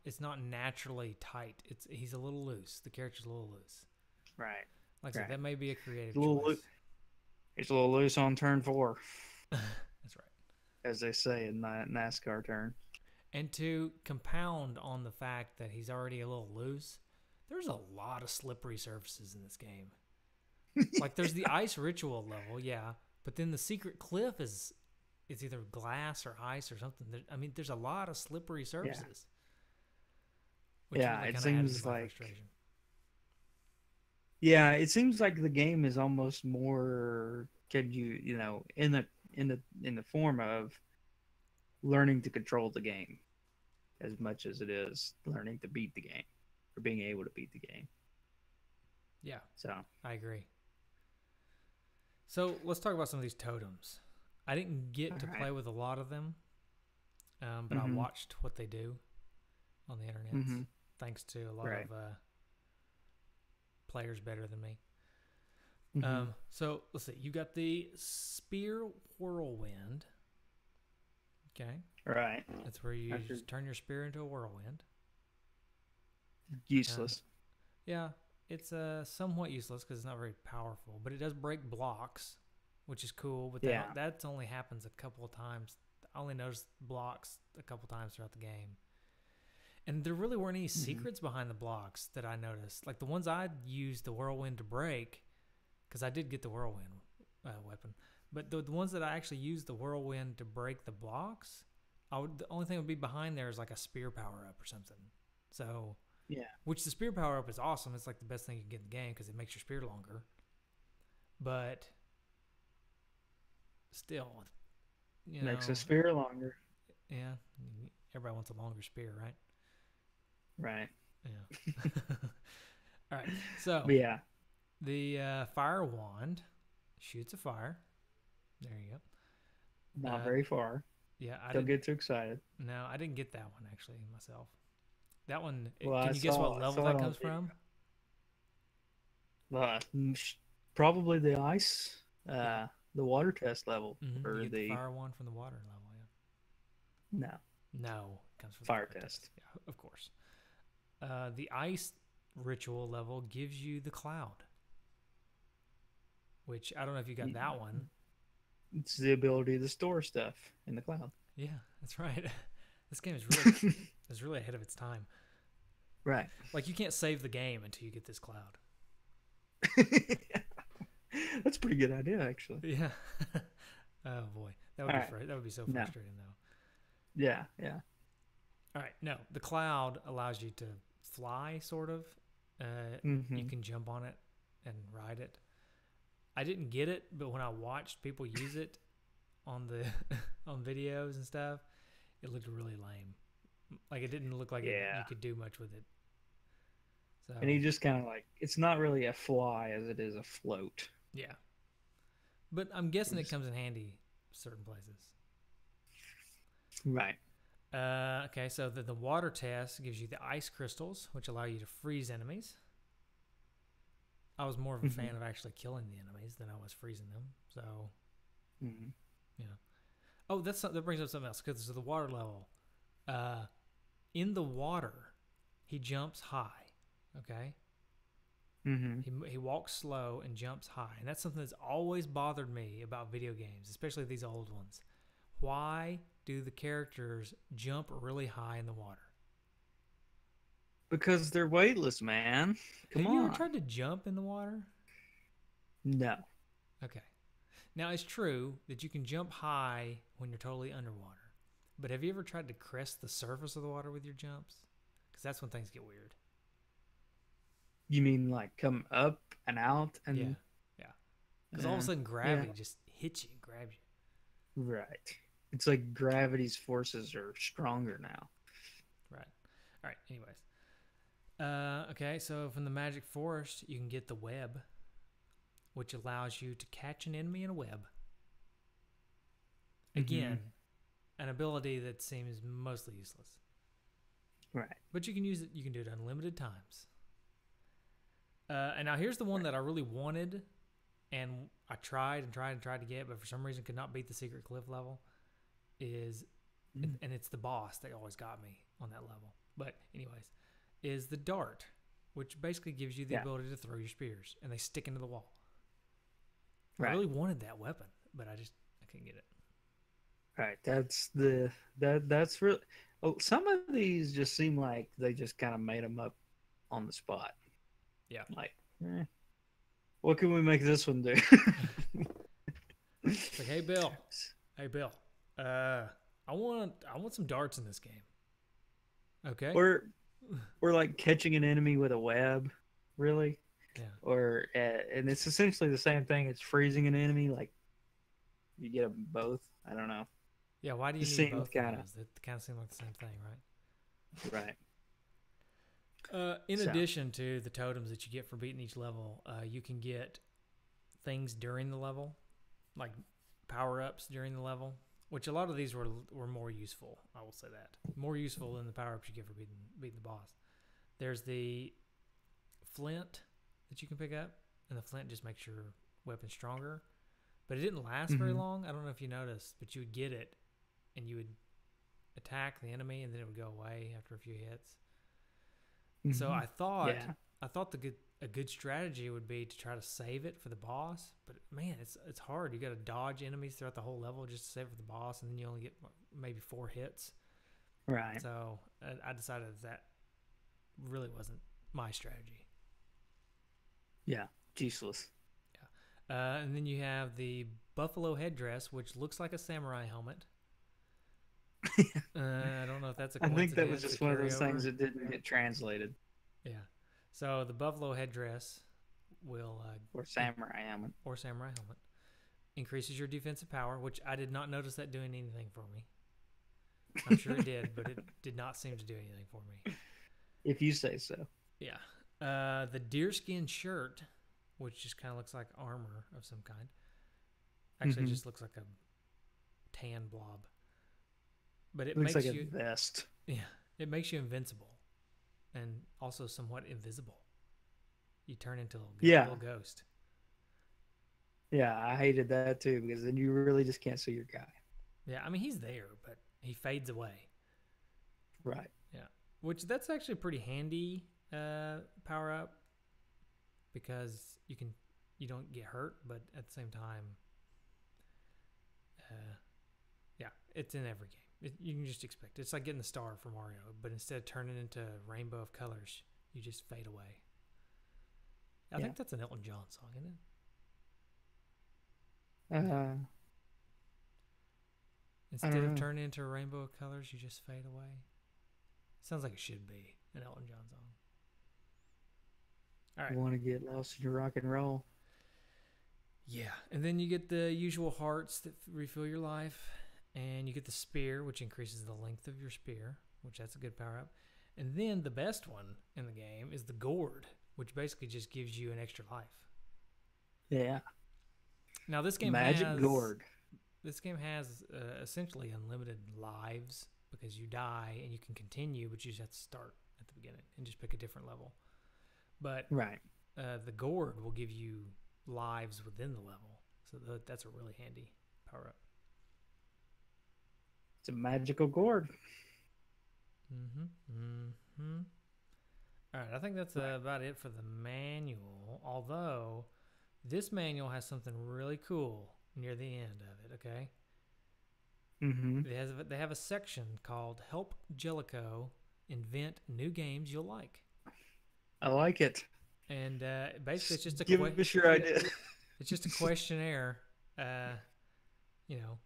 it's not naturally tight. It's he's a little loose. The character's a little loose. right, Like I said, right. that may be a It's creative a little choice. it's a little loose on turn 4, That's right. as they say in NASCAR turn. And to compound on the fact that he's already a little loose, there's a lot of slippery surfaces in this game. Like there's the ice ritual level, yeah, but then the secret cliff is it's either glass or ice or something. I mean, there's a lot of slippery Yeah, surfaces, which yeah. really It kind of added to seems my like frustration. the game is almost more can in the form of learning to control the game as much as it is learning to beat the game or being able to beat the game. Yeah, So, I agree. So let's talk about some of these totems. I didn't get all to right. play with a lot of them, but I Mhm. watched what they do on the internet, Mhm. thanks to a lot Right. of players better than me. Mhm. So let's see. You got the spear whirlwind. Okay, Right. that's where you After just turn your spear into a whirlwind. Um, useless. yeah, it's somewhat useless because it's not very powerful, but it does break blocks, which is cool. But Yeah. that only happens a couple of times. I only noticed blocks a couple times throughout the game. And there really weren't any Mhm. secrets behind the blocks that I noticed. Like the ones I used the whirlwind to break, because I did get the whirlwind weapon. But the ones that I actually used the whirlwind to break the blocks, the only thing that would be behind there is like a spear power up or something. So, Yeah. which the spear power up is awesome. It's like the best thing you can get in the game because it makes your spear longer. But still, you Makes a know, spear longer. yeah, everybody wants a longer spear, right? Right. Yeah. All right. So But yeah, the fire wand shoots a fire. There you go. not very far. Yeah, I Don't didn't. get too excited. No, I didn't get that one actually myself. That one. Well, Can you guess what I level saw it that on comes video. from? Probably the ice, Yeah. the water test level, You or get the the fire wand from the water level. Yeah. no No, it comes from the fire fire test. test. Yeah, of course. The ice ritual level gives you the cloud, which I don't know if you got that one. It's the ability to store stuff in the cloud. Yeah, that's right. This game is really ahead of its time. Right. Like you can't save the game until you get this cloud. That's a pretty good idea, actually. Yeah. Oh boy, that would All be right. that would be so No. frustrating though. Yeah. Yeah. All right, no, the cloud allows you to fly, sort of. You Mm-hmm. can jump on it and ride it. I didn't get it, but when I watched people use it on the on videos and stuff, it looked really lame. Like it didn't look like you Yeah. could do much with it. So And he just kind of like it's not really a fly as it is a float. yeah, but I'm guessing it It's, comes in handy certain places. right. Okay, so the water test gives you the ice crystals, which allow you to freeze enemies. I was more of a Mm-hmm. fan of actually killing the enemies than I was freezing them. So, Mm-hmm. yeah. Oh, that brings up something else because of the water level. In the water, he jumps high. Okay, Mm-hmm. he walks slow and jumps high, and that's something that's always bothered me about video games, especially these old ones. Why do the characters jump really high in the water? Because they're weightless, man. Come Have you ever on. tried to jump in the water? No. Okay. Now, it's true that you can jump high when you're totally underwater. But have you ever tried to crest the surface of the water with your jumps? Because that's when things get weird. You mean like come up and out Yeah. and Yeah. Because all of a sudden yeah, gravity just hits you and grabs you. right. It's like gravity's forces are stronger now. Right. All right. Anyways. Okay. So from the magic forest, you can get the web, which allows you to catch an enemy in a web. Mm-hmm. Again, an ability that seems mostly useless. Right. But you can use it. You can do it unlimited times. And now here's the one Right. that I really wanted, and I tried and tried and tried to get, but for some reason could not beat the secret cliff level. Is Mm. and it's the boss that always got me on that level. But anyways, is the dart, which basically gives you the Yeah. ability to throw your spears and they stick into the wall. I Right. really wanted that weapon, but I couldn't get it. Right. That's really. Oh, some of these just seem like they just kind of made them up on the spot. Yeah. Like, eh, what can we make this one do? It's like, hey Bill, I want some darts in this game. Okay. or or like catching an enemy with a web, really? Yeah. Or and it's essentially the same thing. It's freezing an enemy. Like you get them both. I don't know. Yeah. Why do you Just need seems both of kind of those? They kind of seem like the same thing, right? right. In So addition to the totems that you get for beating each level, you can get things during the level, like power ups during the level, which a lot of these were more useful. I will say that more useful than the power ups you get for beating the boss. There's the flint that you can pick up, and the flint just makes your weapon stronger. But it didn't last very hmm long. I don't know if you noticed, but you would get it, and you would attack the enemy, and then it would go away after a few hits. So hmm yeah, I thought a good strategy would be to try to save it for the boss, but man, it's hard. You got to dodge enemies throughout the whole level just to save it for the boss, and then you only get maybe 4 hits. right. So I decided that really wasn't my strategy. Yeah, useless. Yeah, and then you have the buffalo headdress, which looks like a samurai helmet. I don't know if that's a I think that was coincidence or just one of those things carryover. that didn't get translated. Yeah. So the buffalo headdress will Or samurai helmet. or samurai helmet increases your defensive power, which I did not notice that doing anything for me. I'm sure it did, but it did not seem to do anything for me. If you say so. Yeah. The deerskin shirt, which just kind of looks like armor of some kind. Actually, it hmm just looks like a tan blob. But it Looks like makes a you, vest. yeah, it makes you invincible, and also somewhat invisible. You turn into a Yeah, little ghost. yeah. I hated that too because then you really just can't see your guy. Yeah, I mean he's there, but he fades away. Right. Yeah, which that's actually pretty handy power up because you don't get hurt, but at the same time, yeah, it's in every game. You can just expect it. It's like getting the star for Mario, but instead of turning into a rainbow of colors, you just fade away. I Yeah. think that's an Elton John song, isn't it? Yeah. I Instead don't of know. turning into a rainbow of colors, you just fade away. Sounds like it should be an Elton John song. All right. You want to get lost in your rock and roll? Yeah, and then you get the usual hearts that refill your life, and you get the spear, which increases the length of your spear, which that's a good power up. And then the best one in the game is the gourd, which basically just gives you an extra life. Yeah. Now Magic gourd. this game has essentially unlimited lives because you die and you can continue, but you just have to start at the beginning and just pick a different level. But Right. the gourd will give you lives within the level, so that's a really handy power up. It's a magical gourd. All right, I think that's Right. about it for the manual. Although this manual has something really cool near the end of it. Okay, Mm-hmm. they have a section called "Help Jellico Invent New Games You'll Like," I like it. and basically it's just Give us your idea. it's just a questionnaire uh, you know,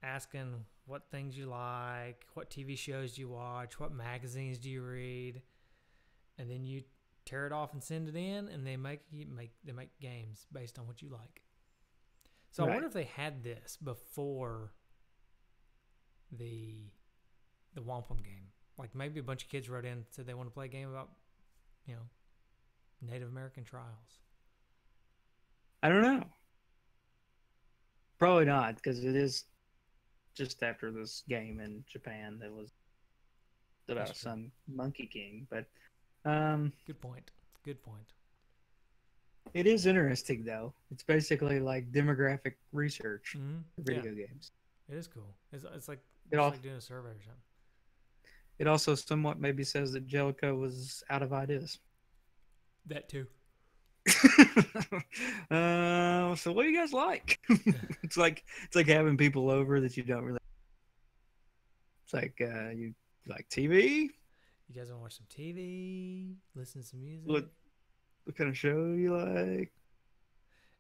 asking what things you like, what TV shows do you watch, what magazines do you read, and then you tear it off and send it in, and they make games based on what you like. So I Right. wonder if they had this before the Whomp Em game. Like maybe a bunch of kids wrote in and said they want to play a game about, you know, Native American trials. I don't know. Probably not, because it is just after this game in Japan that was That's about true. some monkey king. But um, Good point. Good point. it is interesting though. It's basically like demographic research Mm-hmm. for Yeah, video games. it is cool. It's like It just all like doing a survey or something. it also somewhat maybe says that Jellicoe was out of ideas. That too. So what do you guys like? It's like having people over that you don't really. It's like you like TV. You guys want to watch some TV, listen to some What music? what kind of show you like?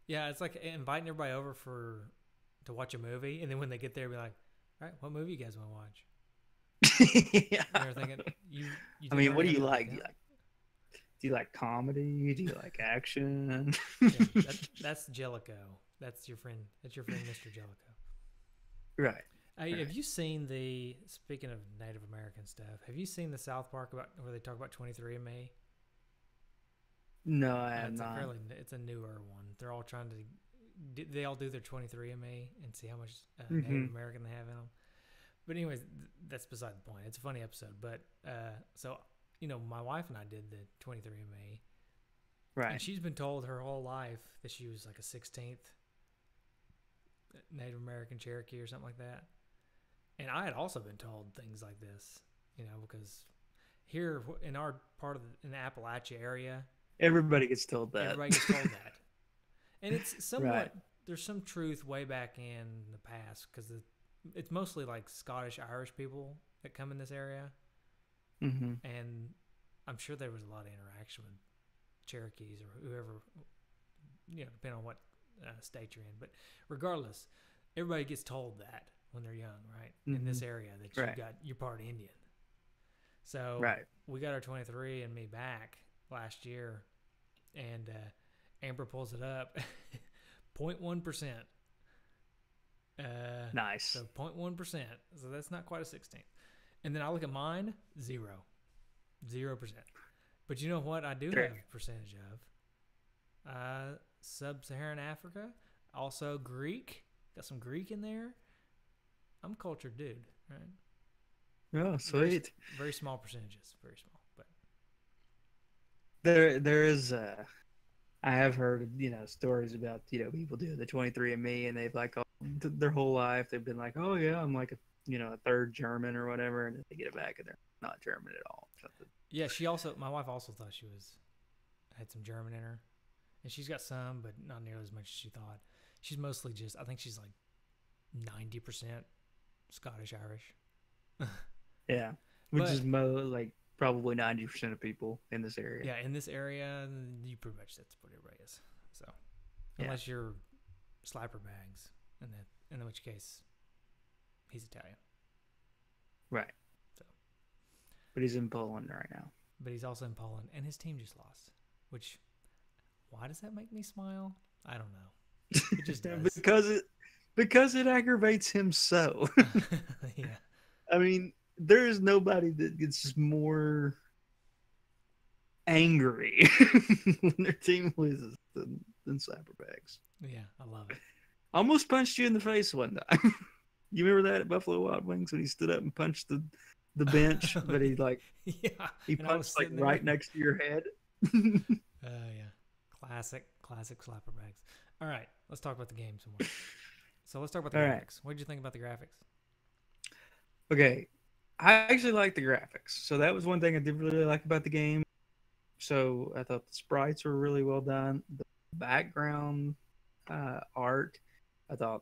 Yeah, it's like inviting everybody over for to watch a movie, and then when they get there, be like, "All right, what movie you guys want to watch?" Yeah. And they're thinking, you I didn't mean, what already do have you that like? picked out." Do you like comedy? Do you like action? Yeah, that's Jellico. That's your friend. That's your friend, Mr. Jellico. Right. Hey, have Right. you seen the? Speaking of Native American stuff, have you seen the South Park about where they talk about 23andMe? No, I have It's a not. fairly, it's a newer one. They're all trying to, they all do their 23andMe and see how much Hmm. Native American they have in them. But anyways, that's beside the point. It's a funny episode. But so my wife and I did the 23andMe, and Right. she's been told her whole life that she was like a 16th Native American Cherokee or something like that. And I had also been told things like this, because here in our part of in the Appalachia area, Everybody gets told that. everybody gets told that. And it's Right. somewhat, there's some truth way back in the past because it's mostly like Scottish Irish people that come in this area, Hmm. and I'm sure there was a lot of interaction with Cherokees or whoever, depending on what state you're in. But regardless, everybody gets told that when they're young, right? In Hmm. this area, that Right. you're part Indian. So Right. we got our 23 and me back last year, and Amber pulls it up, 0.1%. Nice. So 0.1%. So that's not quite a 16th. And then I look at mine, 0%. But you know what I do Sure. have a percentage of? Sub-Saharan Africa, also Greek. Got some Greek in there. I'm a cultured dude, right? Oh, Very, sweet. very small percentages, very small. But There is I have heard stories about people doing the 23andMe and they've like their whole life they've been like, oh yeah, I'm like a third German or whatever, and then they get it back and they're not German at all. Something. yeah, my wife also thought she had some German in her, and she's got some, but not nearly as much as she thought. She's mostly just, I think she's like 90% Scottish Irish. Yeah, which But is like probably 90% of people in this area. yeah, in this area, you pretty much that's what everybody is. So Yeah. unless you're slapper bags, in which case he's Italian. Right. So, But he's in Poland right now. but he's also in Poland, and his team just lost. Which, why does that make me smile? I don't know. It just does. because it aggravates him so. Yeah. I mean, there is nobody that gets more angry when their team loses than Slapperbags. Yeah, I love it. Almost punched you in the face one time. You remember that at Buffalo Wild Wings when he stood up and punched the bench, but he Yeah, he and I was punched like sitting there. right next to your head. Yeah, classic slapper bags. All right, let's talk about the game some more. So let's talk about the All graphics. right. What did you think about the graphics? Okay, I actually like the graphics. So that was one thing I did really like about the game. So I thought the sprites were really well done. The background art, I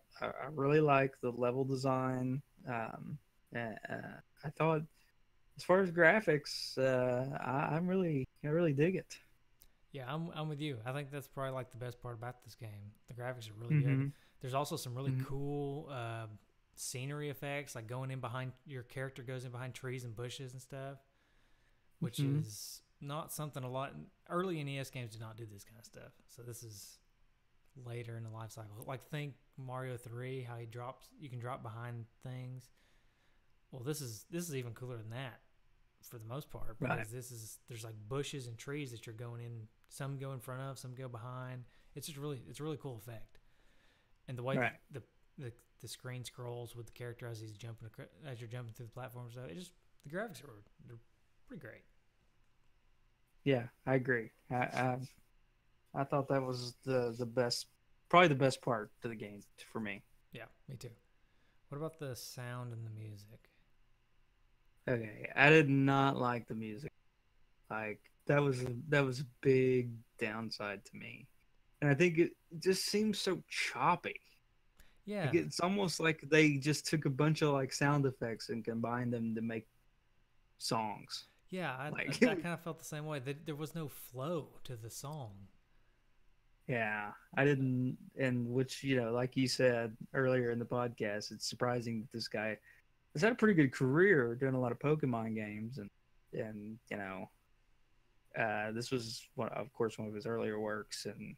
really liked the level design. I thought, as far as graphics, I really dig it. Yeah, I'm with you. I think that's probably like the best part about this game. The graphics are really good. Mm-hmm. There's also some really Mm-hmm. cool scenery effects, like going in behind your character goes in behind trees and bushes and stuff, which Mm-hmm. is not something a lot early NES games did not do this kind of stuff. So this is later in the life cycle. Like think Mario 3, how you can drop behind things. Well, this is even cooler than that for the most part Right. because there's like bushes and trees that you're going in. Some go in front of, some go behind. It's a really cool effect, and the way that Right. the screen scrolls with the character as he's jumping as you're jumping through the platforms. So it just the graphics are they're pretty great. Yeah, I agree. I thought that was the best, probably the best part to the game for me. Yeah, me too. What about the sound and the music? Okay, I did not like the music. Like that was a big downside to me, and I think it just seems so choppy. Like Yeah, it's almost like they just took a bunch of like sound effects and combined them to make songs. yeah, Like, I kind of felt the same way. There was no flow to the song. yeah, I didn't, and which like you said earlier in the podcast, it's surprising that this guy has had a pretty good career doing a lot of Pokemon games, and this was of course, one of his earlier works, and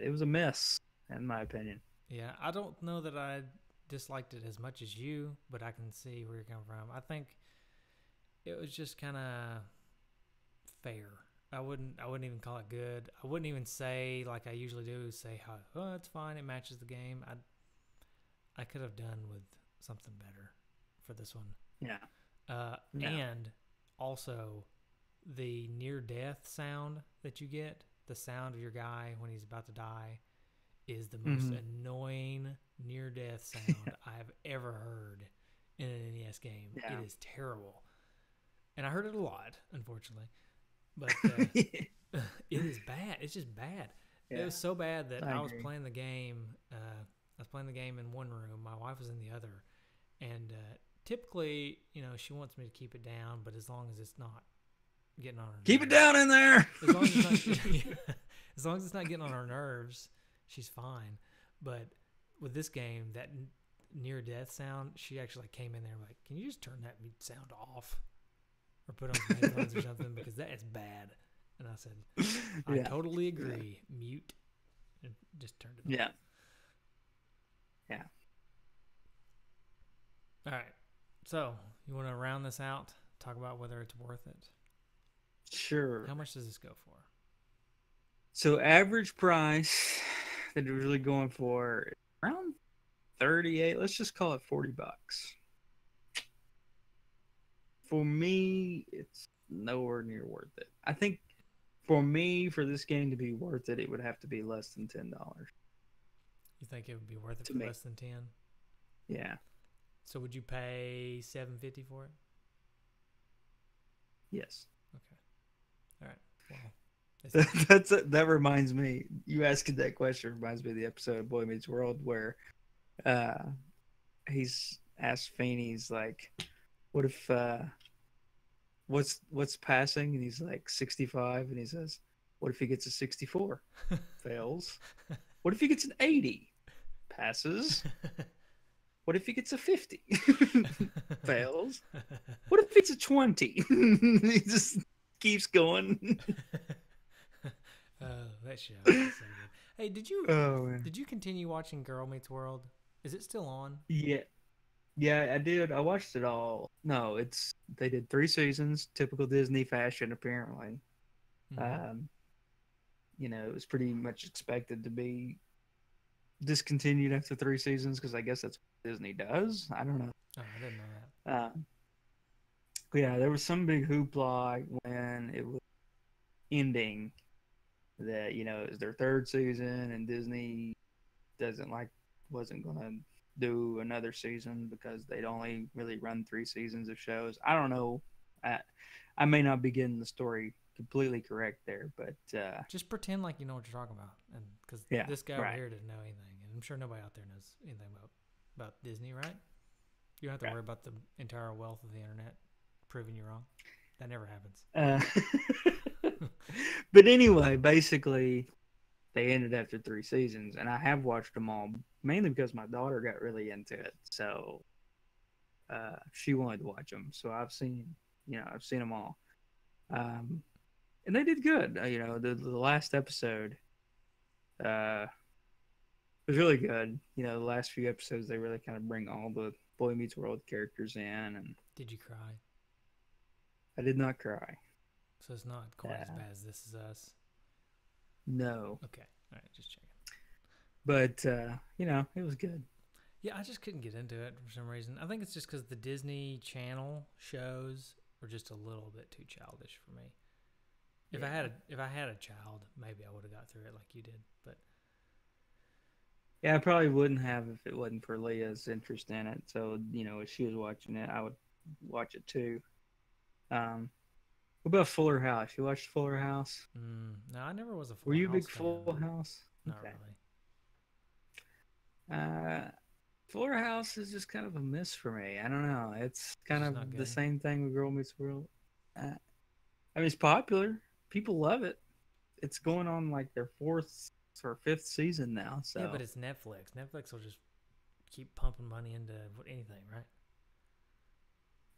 it was a miss in my opinion. Yeah, I don't know that I disliked it as much as you, but I can see where you're coming from. I think it was just kind of fair. I wouldn't even call it good. I wouldn't even say like I usually do say how oh it's fine, it matches the game. I could have done with something better for this one. Yeah, yeah, And also the near death sound that you get, the sound of your guy when he's about to die, is the most hmm annoying near death sound I've ever heard in an NES game. yeah. It is terrible. And I heard it a lot, unfortunately. But it is bad. It's just bad. It Yeah, was so bad that I I was agree. playing the game. I was playing the game in one room. My wife was in the other. And typically, she wants me to keep it down, but as long as it's not getting on her Keep it nerves, down in there. as long as it's not, as long as it's not getting on her nerves, she's fine. But with this game, that near death sound, she actually came in there like, "Can you just turn that sound off or put on some headphones or something because that is bad." And I said, "I Yeah, totally yeah, agree. Mute," and just turned it yeah, off. yeah. All right. So you want to round this out? Talk about whether it's worth it. Sure. How much does this go for? So average price that you're really going for around 38. Let's just call it $40. For me, it's nowhere near worth it. I think for me, for this game to be worth it, it would have to be less than $10 You think it would be worth it to for me. less than 10? Yeah. So would you pay $7.50 for it? Yes. Okay. All right. Well, That reminds me. You asking that question reminds me of the episode of Boy Meets World where uh he's asked Feeney's like, "What if what's passing?" And he's like 65, and he says, "What if he gets a 64?" Fails. What if he gets an 80? Passes. What if he gets a 50? Fails. What if it's a 20? He just keeps going. that show is so good. Hey, Oh man. did you continue watching Girl Meets World? Is it still on? Yeah. Yeah, I did. I watched it all. No, they did 3 seasons, typical Disney fashion apparently. Mm-hmm. Um, it was pretty much expected to be discontinued after 3 seasons because I guess that's what Disney does. I don't know. Oh, I didn't know that. Uh, but yeah, there was some big hoopla when it was ending that it was their third season and Disney doesn't like wasn't gonna do another season because they'd only really run 3 seasons of shows. I don't know. I I may not be getting the story completely correct there, but Just pretend like you know what you're talking about, and because yeah, this guy over right, here didn't know anything, and I'm sure nobody out there knows anything about Disney, right? You don't have to right. worry about the entire wealth of the internet proving you wrong. That never happens. Uh, but anyway, basically, they ended after 3 seasons, and I have watched them all mainly because my daughter got really into it. So she wanted to watch them. So I've seen them all, um, and they did good. The last episode uh, was really good. The last few episodes they really kind of bring all the Boy Meets World characters in, and Did you cry? I did not cry. So it's not quite as Uh, bad as This Is Us. no, Okay. All right, just checking. but it was good. Yeah, I just couldn't get into it for some reason. I think it's just because the Disney Channel shows were just a little bit too childish for me. If I had Yeah. a child, maybe I would have got through it like you did. But Yeah, I probably wouldn't have if it wasn't for Leah's interest in it. So, if she was watching it, I would watch it too. Um, what about Fuller House? You watched Fuller House? no, I never was a Were Full you a House big fan. Full House? Not Okay. really. Uh, Fuller House is just kind of a miss for me. I don't know. It's It's kind just of not the good. same thing with Girl Meets World. I mean, it's popular. People love it. It's going on like their fourth or fifth season now. Yeah, but So it's Netflix. Netflix will just keep pumping money into anything, right?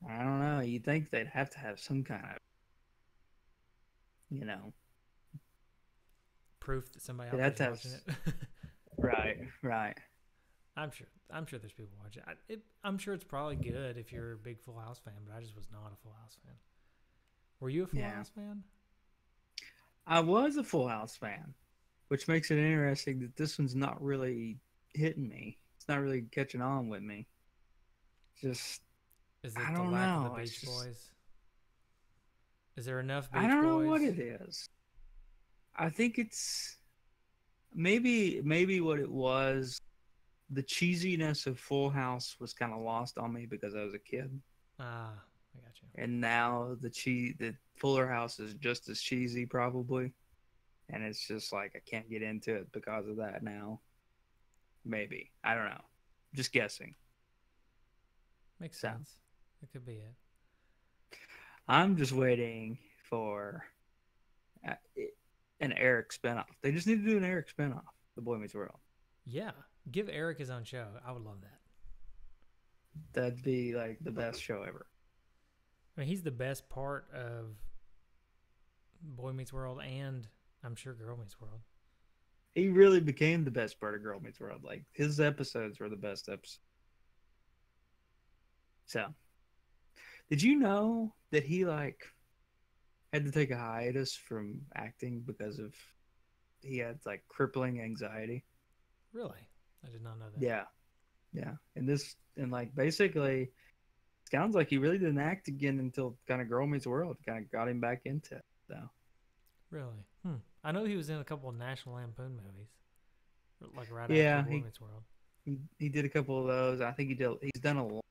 I don't know. You'd think they'd have to have some kind of, you know, Proof that somebody they'd out have there's to have. watching it. Right, right. I'm sure. I'm sure there's people watching I'm sure it's probably good if you're a big Full House fan, but I just was not a Full House fan. Were you a Full Yeah. House fan? I was a Full House fan, which makes it interesting that this one's not really hitting me. It's not really catching on with me. Just, Is I it the don't lack of the know. It's Beach just, Boys? Is there enough I Beach don't know what Boys? it is. I think it's maybe what it was. The cheesiness of Full House was kind of lost on me because I was a kid, Ah, I got you. and now the Fuller House is just as cheesy probably, and it's just like I can't get into it because of that now. Maybe I don't know. Just guessing. Makes So sense. It could be it. I'm just waiting for uh, an Eric spinoff. They just need to do an Eric spinoff. The Boy Meets World. Yeah, give Eric his own show. I would love that. That'd be like the best show ever. I mean, he's the best part of Boy Meets World, and I'm sure Girl Meets World. He really became the best part of Girl Meets World. Like his episodes were the best episodes. So, did you know that he like had to take a hiatus from acting because of he had like crippling anxiety? Really, I did not know that. Yeah, yeah. And like basically sounds like he really didn't act again until kind of Girl Meets World kind of got him back into it. So Really? I know he was in a couple of National Lampoon movies, like right after yeah, Boy Meets World. he did a couple of those. I think he's done a lot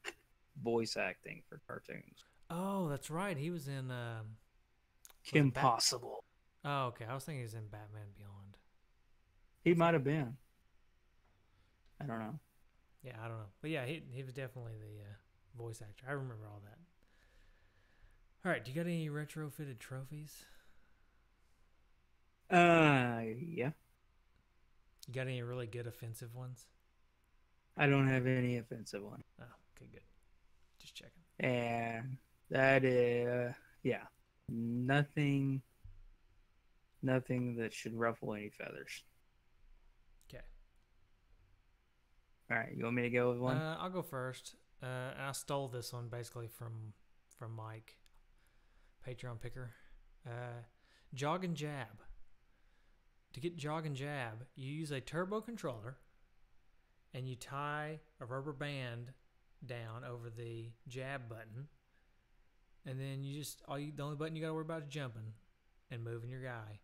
of voice acting for cartoons. Oh, that's right. He was in. Was Kim it Bat? Possible. Oh, okay. I was thinking he was in Batman Beyond. He Was he? might have been. I don't know. Yeah, I don't know, but yeah, he was definitely the voice actor. I remember all that. All right, do you got any retrofitted trophies? Yeah. You got any really good offensive ones? I don't have any offensive one. Oh, okay, good. Just checking. And that is, yeah, nothing, nothing that should ruffle any feathers. Okay. All right, you want me to go with one? I'll go first. I stole this one basically from Mike, Patreon picker. Jog and jab. To get jog and jab, you use a turbo controller, and you tie a rubber band down over the jab button, and then the only button you gotta worry about is jumping and moving your guy.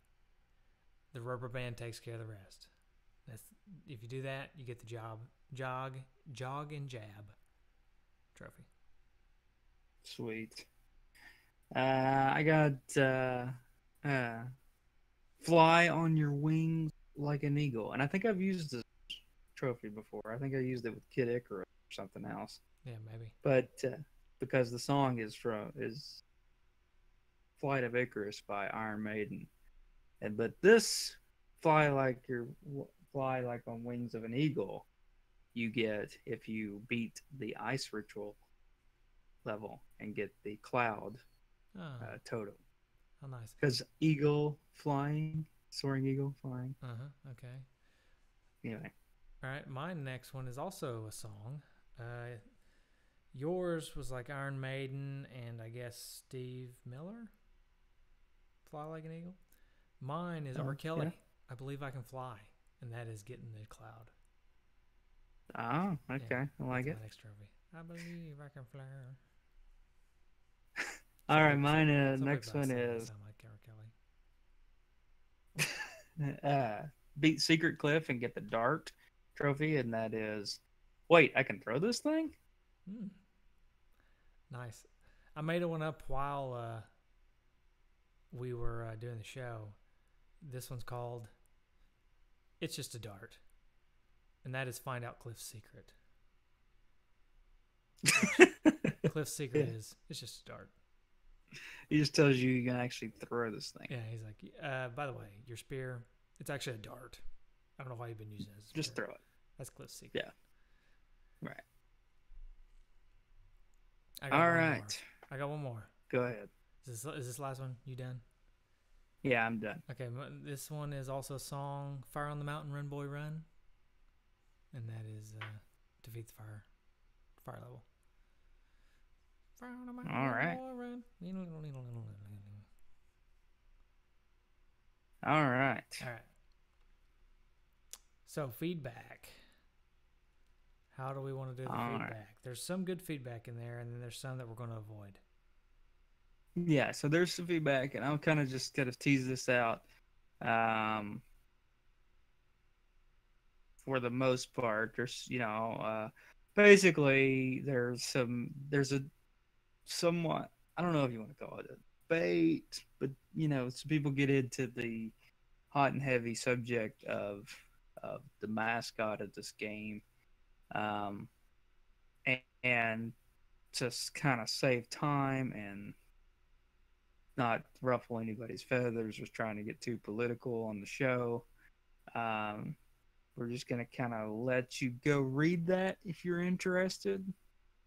The rubber band takes care of the rest. That's if you do that, you get the jog and jab trophy. Sweet. I got fly on your wings like an eagle, and I think I've used this trophy before. I think I used it with Kid Icarus or something else. Yeah, maybe. But because the song is Flight of Icarus by Iron Maiden. And but this fly like on wings of an eagle, you get if you beat the ice ritual level and get the cloud Oh, totem. how nice. Because eagle flying, soaring eagle flying. Uh huh. Okay. Anyway, All right. My next one is also a song. Uh, yours was like Iron Maiden and I guess Steve Miller. Fly like an eagle. Mine is R. yeah. Kelly. I believe I can fly, and that is getting the cloud. Oh, Yeah, okay. I like that's my it. next trophy. I believe I can fly. All right, mine. Somebody Next buy a one song that is sound like R. Kelly. beat Secret Cliff and get the Dart trophy, and that is, wait, I can throw this thing? Hmm, nice. I made one up while we were doing the show. This one's called "It's Just a Dart," and that is find out Cliff's secret. Cliff's secret Yeah, is it's just a dart. he just tells you you can actually throw this thing. Yeah, he's like, by the way, your spear, it's actually a dart. I don't know why you've been using it as a Just spear. throw it. That's Cliff's secret. Yeah, right. I got All one more. right, I got one more. go ahead. Is this last one? You done? Yeah, I'm done. Okay, this one is also a song, "Fire on the Mountain, Run Boy Run," and that is defeat the fire level. Fire on the mountain, All run right, boy run. all right, All right. So feedback. How do we want to do the all feedback? right. There's some good feedback in there, and then there's some that we're going to avoid. Yeah, so there's some feedback, and I'll kind of just tease this out. Um, for the most part, there's basically there's a somewhat, I don't know if you want to call it a debate, but some people get into the hot and heavy subject of the mascot of this game, um, and just kind of save time and not ruffle anybody's feathers, was trying to get too political on the show. Um, we're just going to kind of let you go read that if you're interested.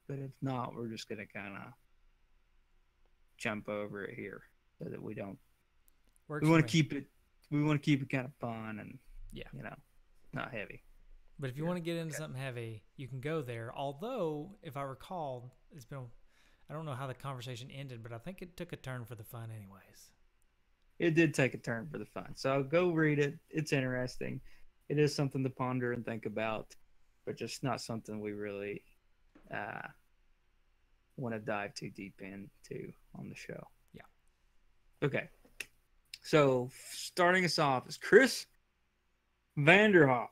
But if not, we're just going to kind of jump over it here so that we don't. Works We for want me. to keep it. We want to keep it kind of fun and Yeah. not heavy. But if you Here. want to get into Okay. something heavy, you can go there. Although, if I recall, I don't know how the conversation ended, but I think it took a turn for the fun, anyways. It did take a turn for the fun, so go read it. It's interesting. It is something to ponder and think about, but just not something we really uh, want to dive too deep into on the show. Yeah. Okay. So starting us off is Chris Vanderhoff.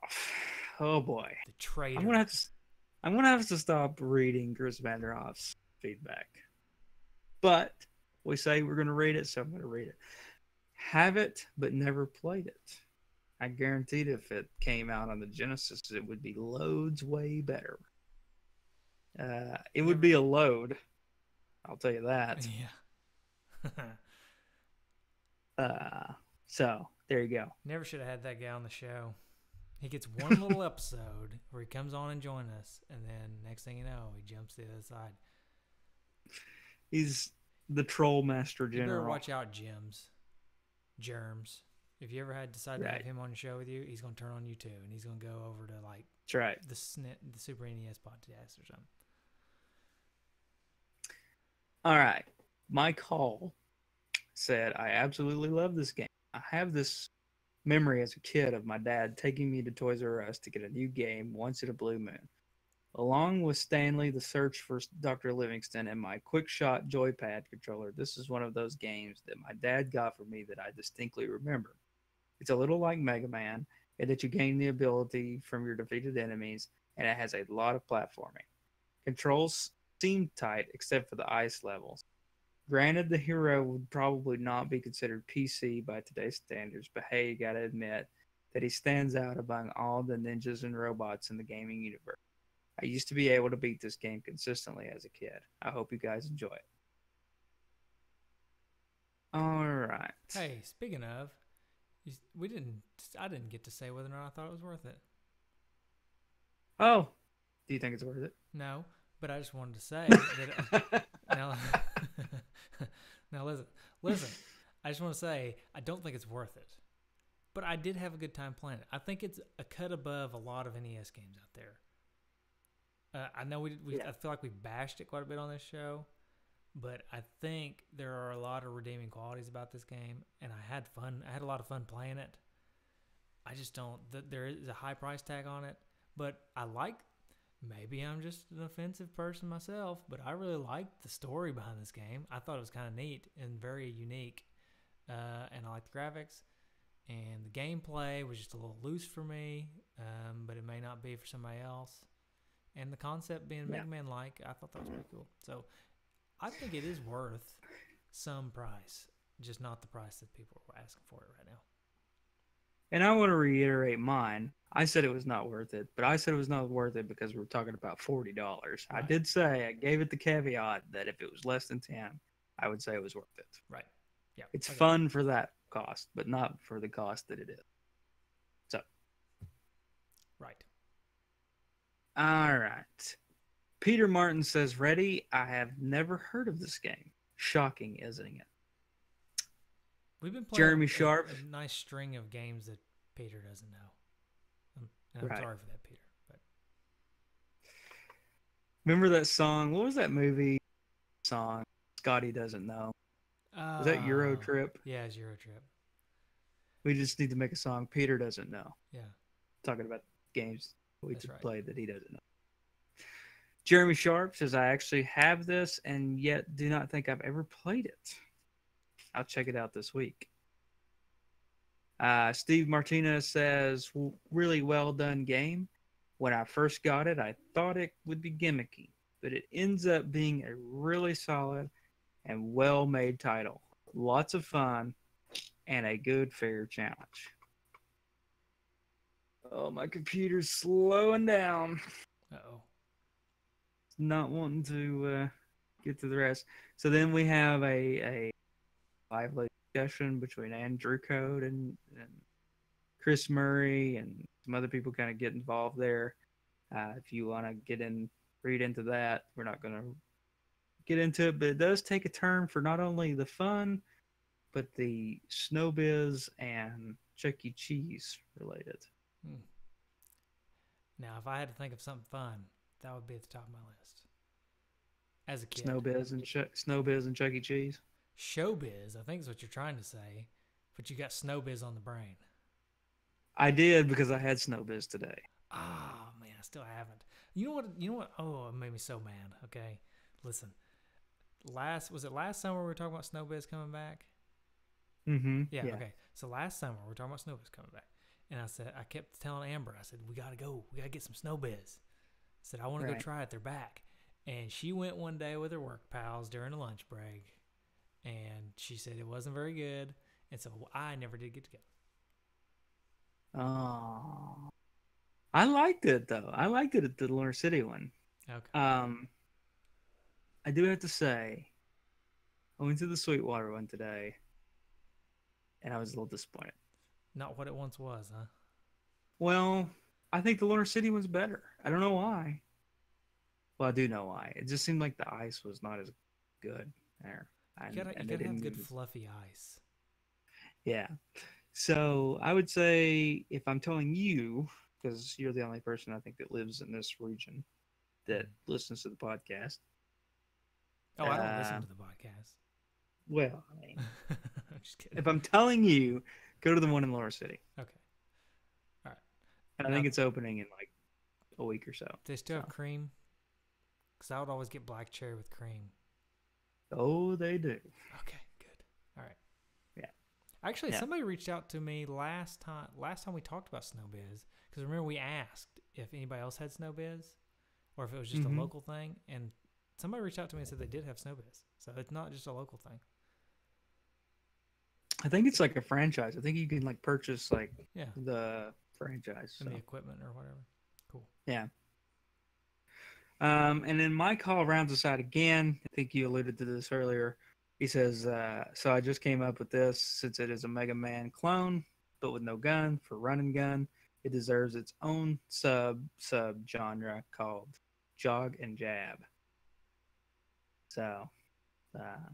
Oh boy. The traitor. I'm gonna have to stop reading Chris Vanderhoff's feedback. But we say we're gonna read it, so I'm gonna read it. Have it, but never played it. I guaranteed if it came out on the Genesis, it would be loads way better. It would be a load. I'll tell you that. Yeah. So there you go. Never should have had that guy on the show. He gets one little episode where he comes on and joins us, and then next thing you know, he jumps to the other side. He's the troll master You better general. watch out, Germs. If you ever had decided to have him on the show with you, he's going to turn on you too, and he's going to go over to like That's right. the Super NES podcast or something. All right. Mike Hall said, I absolutely love this game. I have this memory as a kid of my dad taking me to Toys R Us to get a new game once in a blue moon. Along with Stanley, The Search for Dr. Livingston, and my Quick Shot Joypad controller, this is one of those games that my dad got for me that I distinctly remember. It's a little like Mega Man, in that you gain the ability from your defeated enemies, and it has a lot of platforming. Controls seem tight, except for the ice levels. Granted, the hero would probably not be considered PC by today's standards, but hey, you gotta admit that he stands out among all the ninjas and robots in the gaming universe. I used to be able to beat this game consistently as a kid. I hope you guys enjoy it. All right. Hey, speaking of, we didn't. I didn't get to say whether or not I thought it was worth it. Oh, do you think it's worth No, but I just wanted to say that now. Now listen. I just want to say I don't think it's worth it, but I did have a good time playing it. I think it's a cut above a lot of NES games out there. I know Yeah. I feel like we bashed it quite a bit on this show, but I think there are a lot of redeeming qualities about this game, and I had fun. I had a lot of fun playing it. I just don't. There is a high price tag on it, but I like. Maybe I'm just an offensive person myself, but I really liked the story behind this game. I thought it was kind of neat and very unique, and I liked the graphics. And the gameplay was just a little loose for me, but it may not be for somebody else. And the concept being Yeah. Mega Man like, I thought that was pretty cool. So I think it is worth some price, just not the price that people are asking for it right now. And I want to reiterate mine. I said it was not worth it, but I said it was not worth it because we were talking about $40. I Right, did say I gave it the caveat that if it was less than 10, I would say it was worth it. right. Yeah, It's okay. fun for that cost, but not for the cost that it is. So, Right. all right. Peter Martin says, "Ready? I have never heard of this game. Shocking, isn't it?" We've been playing Jeremy Sharp. a nice string of games that Peter doesn't know. And I'm Right. sorry for that, Peter. But Remember that song? What was that movie song? Scotty doesn't know. Was that Euro uh, Trip? yeah, it's Euro Trip. We just need to make a song. Peter doesn't know. Yeah, Talking about games we that's right. play that he doesn't know. Jeremy Sharp says, "I actually have this and yet do not think I've ever played it. I'll check it out this week." Steve Martinez says, "Really well done game. When I first got it, I thought it would be gimmicky, but it ends up being a really solid and well made title. Lots of fun and a good fair challenge." Oh, my computer's slowing down. Uh-oh. Not wanting to get to the rest. So then we have a lively discussion between Andrew Code and Chris Murray and some other people kind of get involved there. If you want to read into that, we're not going to get into it, but it does take a turn for not only the fun, but the Snowbiz and Chuck E. Cheese related. Hmm. Now, if I had to think of something fun, that would be at the top of my list. As a kid. Snowbiz and Chuck E. Cheese. Showbiz, I think is what you're trying to say, but you got Snowbiz on the brain. I did because I had Snowbiz today. Ah, man, I still haven't. You know what? You know what? Oh, it made me so mad. Okay, listen. Was it last summer we were talking about Snowbiz coming back? Mm-hmm. Yeah. Yeah. Okay. So last summer we were talking about Snowbiz coming back, and I kept telling Amber, I said we gotta go, we gotta get some Snowbiz. I said I want to go try it. They're back, and she went one day with her work pals during a lunch break, and she said it wasn't very good, and so I never did get to go. Oh, I liked it though. I liked it at the Lunar City one. Okay. I do have to say, I went to the Sweetwater one today, and I was a little disappointed. Not what it once was, huh? Well, I think the Lunar City one's better. I don't know why. Well, I do know why. It just seemed like the ice was not as good there. You gotta have good fluffy ice. Yeah. So I would say if I'm telling you, because you're the only person I think that lives in this region that listens to the podcast. Oh, I don't listen to the podcast. Well, I mean, I'm just kidding. if I'm telling you, go to the one in Lower City. Okay. All right. And I think it's opening in like a week or so. Do they still have cream? Because I would always get black cherry with cream. Oh, they do. Okay, good. All right. Yeah. Actually, somebody reached out to me last time we talked about Snowbiz. Because remember we asked if anybody else had Snowbiz or if it was just a local thing. And somebody reached out to me and said they did have Snowbiz. So it's not just a local thing. I think it's like a franchise. I think you can like purchase like the franchise. And the equipment or whatever. Cool. Yeah. And then my call rounds us out again. I think you alluded to this earlier. He says, so I just came up with this since it is a Mega Man clone, but with no gun for run and gun. It deserves its own sub genre called jog and jab. So, uh,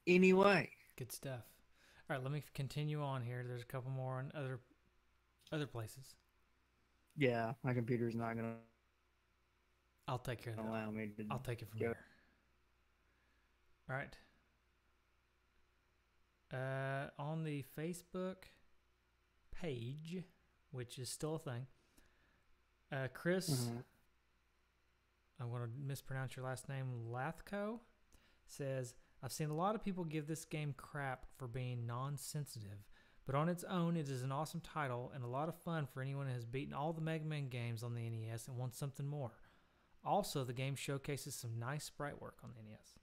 anyway, Good stuff. All right, let me continue on here. There's a couple more on other places. yeah, my computer's not gonna I'll take care of that. allow me to. I'll take it from go. here. All right. On the Facebook page, which is still a thing, Chris, I'm going to mispronounce your last name, Lathco, says, I've seen a lot of people give this game crap for being non-sensitive, but on its own, it is an awesome title and a lot of fun for anyone who has beaten all the Mega Man games on the NES and wants something more. Also, the game showcases some nice sprite work on the NES.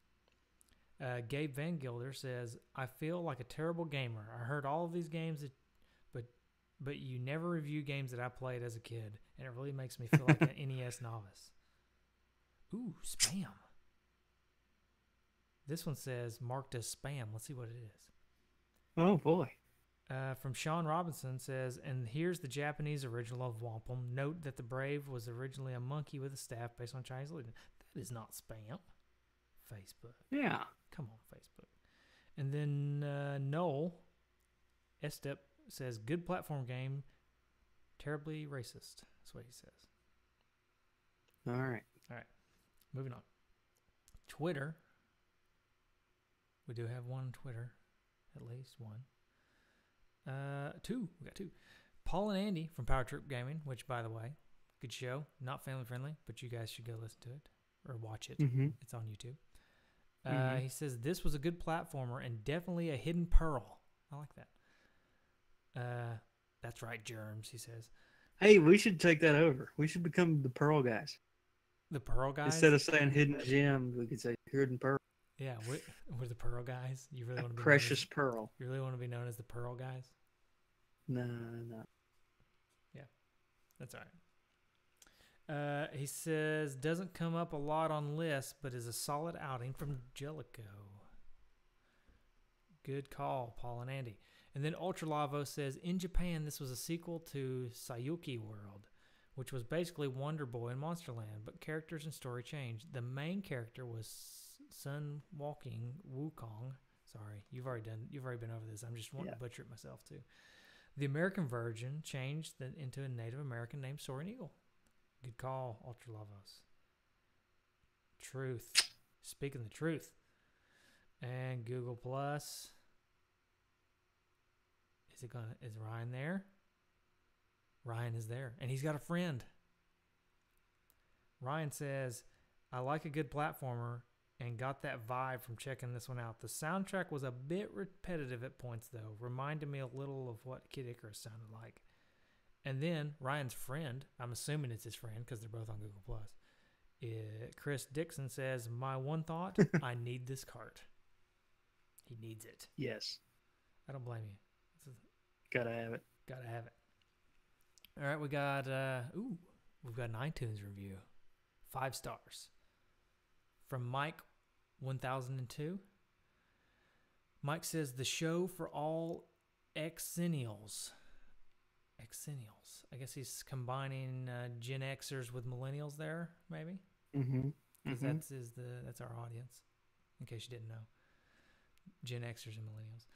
Gabe Van Gilder says, I feel like a terrible gamer. I heard all of these games, but you never review games that I played as a kid, and it really makes me feel like an NES novice. Ooh, spam. This one says marked as spam. Let's see what it is. Oh boy. From Sean Robinson says, and here's the Japanese original of Whomp Em. Note that the Brave was originally a monkey with a staff based on Chinese legend. That is not spam. Facebook. Yeah. Come on, Facebook. And then Noel Estep says, good platform game, terribly racist. That's what he says. All right. Moving on. Twitter. We do have one Twitter. At least one. Two. We got two. Paul and Andy from Power Trip Gaming, which, by the way, good show. Not family friendly, but you guys should go listen to it or watch it. Mm-hmm. It's on YouTube. He says, this was a good platformer and definitely a hidden pearl. I like that. That's right, Germs, he says. Hey, we should take that over. We should become the Pearl guys. The Pearl guys? Instead of saying hidden gem, we could say hidden pearl. Yeah, we're the Pearl guys. You really want to be precious pearl. You really want to be known as the Pearl guys? No. Yeah, that's all right. He says, doesn't come up a lot on lists, but is a solid outing from Jellico. Good call, Paul and Andy. And then Ultralavo says, in Japan, this was a sequel to Sayuki World, which was basically Wonder Boy in Monsterland, but characters and story changed. The main character was Sun Walking Wukong. Sorry, you've already been over this. I'm just wanting to butcher it myself too. The American version changed into a Native American named Soaring Eagle. Good call, Ultralavos. Truth. Speaking the truth. And Google Plus. Is Ryan there? Ryan is there. And he's got a friend. Ryan says, I like a good platformer and got that vibe from checking this one out. The soundtrack was a bit repetitive at points, though. Reminded me a little of what Kid Icarus sounded like. And then Ryan's friend, I'm assuming it's his friend because they're both on Google Plus. Chris Dixon says, my one thought, I need this cart. He needs it. Yes. I don't blame you. Gotta have it. Gotta have it. All right, we've got an iTunes review. 5 stars. From Mike 1002. Mike says, the show for all Xennials. Xennials. I guess he's combining Gen Xers with millennials there, maybe? Mm-hmm. That's our audience, in case you didn't know. Gen Xers and millennials.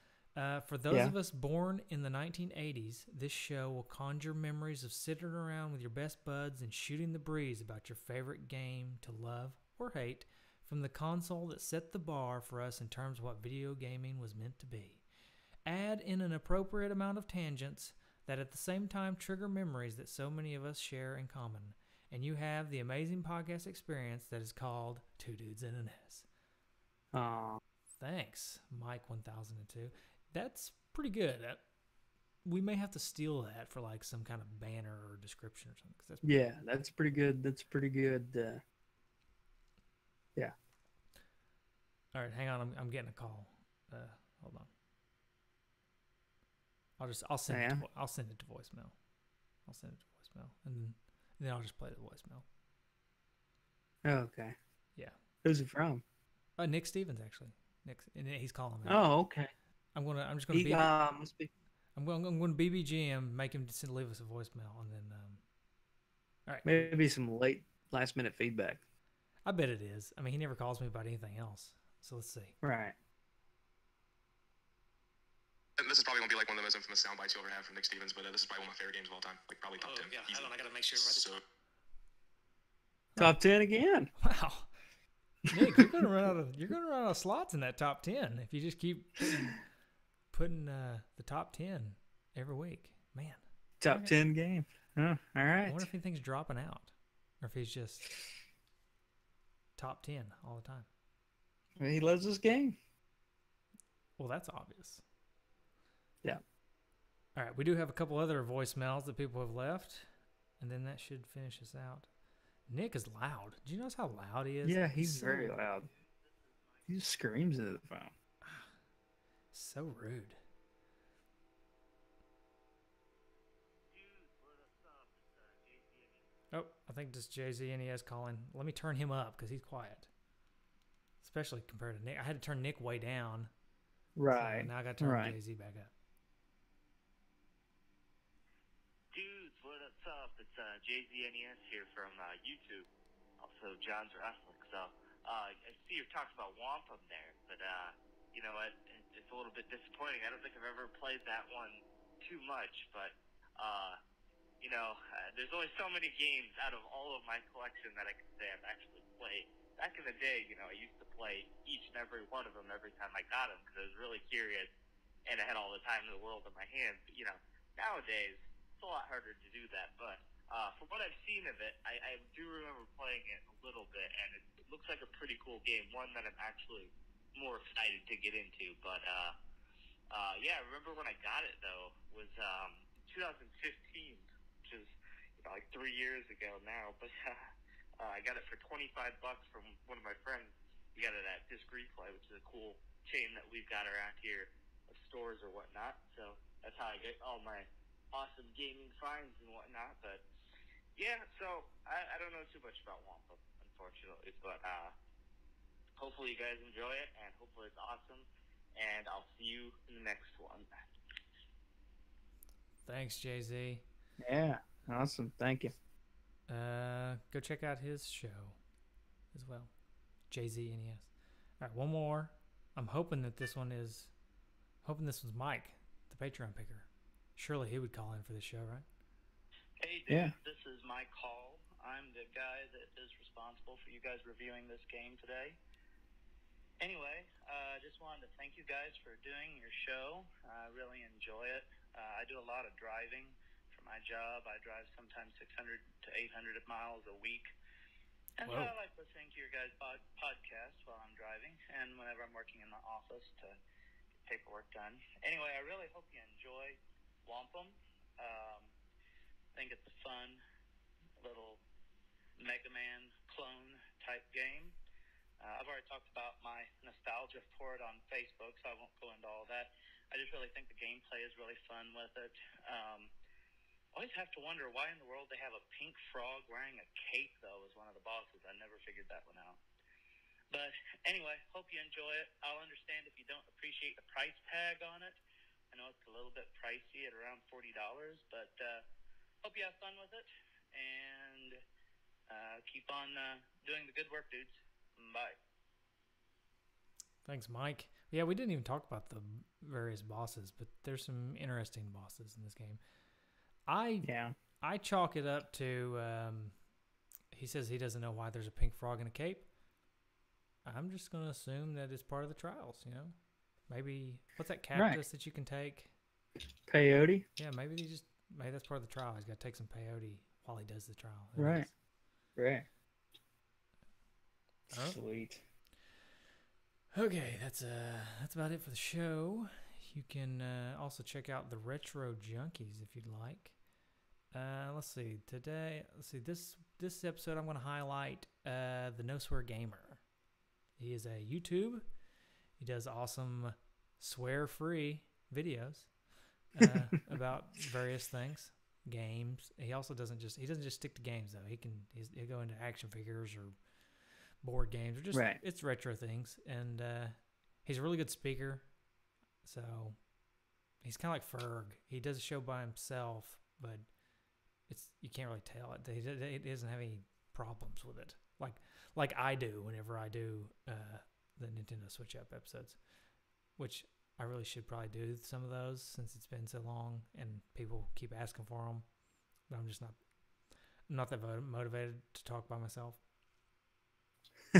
For those of us born in the 1980s, this show will conjure memories of sitting around with your best buds and shooting the breeze about your favorite game to love or hate from the console that set the bar for us in terms of what video gaming was meant to be. Add in an appropriate amount of tangents that at the same time trigger memories that so many of us share in common, and you have the amazing podcast experience that is called Two Dudes in an S. Aww. Thanks, Mike 1002. That's pretty good. We may have to steal that for like some kind of banner or description or something. 'Cause that's pretty good. That's pretty good. Yeah. All right, hang on. I'm getting a call. Hold on. I'll send it to voicemail. I'll send it to voicemail, and then I'll just play the voicemail. Oh, okay. Yeah. Who's it from? Nick Stevens, actually. And he's calling me. Oh, okay. I'm just gonna He BB. must be. I'm going to BBGM, make him leave us a voicemail, and then all right. Maybe some last minute feedback. I bet it is. I mean, he never calls me about anything else. So let's see. Right. And this is probably going to be like one of the most infamous sound bites you ever have from Nick Stevens, but this is probably one of my favorite games of all time. Like probably top 10. Yeah, easily. hold on, I got to make sure. So, Top 10 again. Wow, Nick, you're gonna run out of slots in that top 10 if you just keep putting the top 10 every week. Man, Top 10 game. Oh, all right. I wonder if anything's dropping out, or if he's just top 10 all the time. He loves this game. Well, that's obvious. Yeah. All right, we do have a couple other voicemails that people have left, and then that should finish us out. Nick is loud. Do you notice how loud he is? Yeah, he's very loud. He just screams into the phone. So rude. Oh, I think this JZNES calling. Let me turn him up because he's quiet. Especially compared to Nick. I had to turn Nick way down. Right. So now I got to turn JZ back up. Dudes, what's up? It's JZNES here from YouTube. Also, John's Wrestling. So, I see you're talking about Whomp Em there, but you know what? It's a little bit disappointing. I don't think I've ever played that one too much, but you know, there's only so many games out of all of my collection that I can say I've actually played. Back in the day, you know, I used to play each and every one of them every time I got them because I was really curious and I had all the time in the world in my hands. But, you know, nowadays, it's a lot harder to do that. But from what I've seen of it, I do remember playing it a little bit, and it looks like a pretty cool game, one that I'm actually more excited to get into. But, yeah, I remember when I got it, though, was 2015, which is, you know, like 3 years ago now. But I got it for $25 from one of my friends. He got it at Disc Replay, which is a cool chain that we've got around here of stores or whatnot. So that's how I get all my awesome gaming finds and whatnot. But yeah, so I don't know too much about Whomp Em, unfortunately, but hopefully you guys enjoy it, and hopefully it's awesome. And I'll see you in the next one. Thanks, JZ. Yeah, awesome. Thank you. Go check out his show as well. JZNES. All right, one more. I'm hoping that this one's Mike, the Patreon picker. Surely he would call in for this show, right? Hey, dude, This is Mike Hall. I'm the guy that is responsible for you guys reviewing this game today. Anyway, I just wanted to thank you guys for doing your show. I really enjoy it. I do a lot of driving for my job. I drive sometimes 600 to 800 miles a week. And so I like listening to your guys' podcast while I'm driving and whenever I'm working in the office to get paperwork done. Anyway, I really hope you enjoy Whomp Em. I think it's a fun little Mega Man clone type game. I've already talked about my nostalgia for it on Facebook, so I won't go into all that. I just really think the gameplay is really fun with it. Always have to wonder why in the world they have a pink frog wearing a cape, though, as one of the bosses. I never figured that one out. But anyway, hope you enjoy it. I'll understand if you don't appreciate the price tag on it. I know it's a little bit pricey at around $40, but hope you have fun with it. And keep on doing the good work, dudes. Bye. Thanks, Mike. Yeah, we didn't even talk about the various bosses, but there's some interesting bosses in this game. I chalk it up to he says he doesn't know why there's a pink frog in a cape. I'm just going to assume that it's part of the trials, you know? Maybe, what's that cactus that you can take? Peyote? Yeah, maybe that's part of the trial. He's got to take some peyote while he does the trial. Right. Oh. Sweet. Okay, that's about it for the show. You can also check out the Retro Junkies if you'd like. Let's see. This episode I'm going to highlight the No Swear Gamer. He is a YouTube. He does awesome swear-free videos about various things, games. He also doesn't just stick to games though. He'll go into action figures or board games or just it's retro things, and He's a really good speaker. So he's kind of like Ferg. He does a show by himself, but you can't really tell it. He doesn't have any problems with it, like I do whenever I do the Nintendo Switch Up episodes, which I really should probably do some of those since it's been so long and people keep asking for them. But I'm just not that motivated to talk by myself.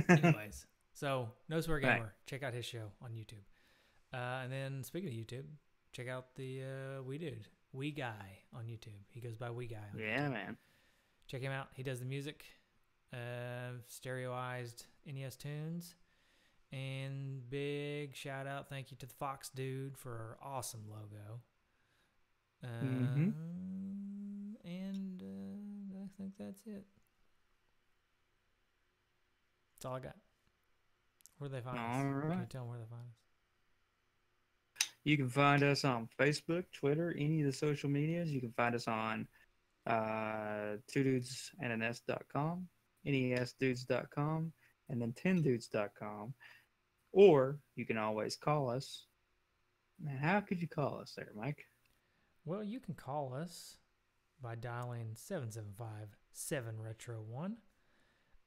Anyways, so No Swear Gamer, Right. check out his show on YouTube. And then speaking of YouTube, check out the Wee Guy on YouTube. He goes by Wee Guy on YouTube. Yeah, man. Check him out. He does the music, stereoized NES tunes. And big shout out, thank you to the Fox Dude for our awesome logo. And I think that's it. That's all I got. Where do they find us? All Can you right. tell them where they find us? You can find us on Facebook, Twitter, any of the social medias. You can find us on twodudesandans.com, nesdudes.com, and then 10dudes.com. Or you can always call us. Man, how could you call us there, Mike? Well, you can call us by dialing 775-7-RETRO-1.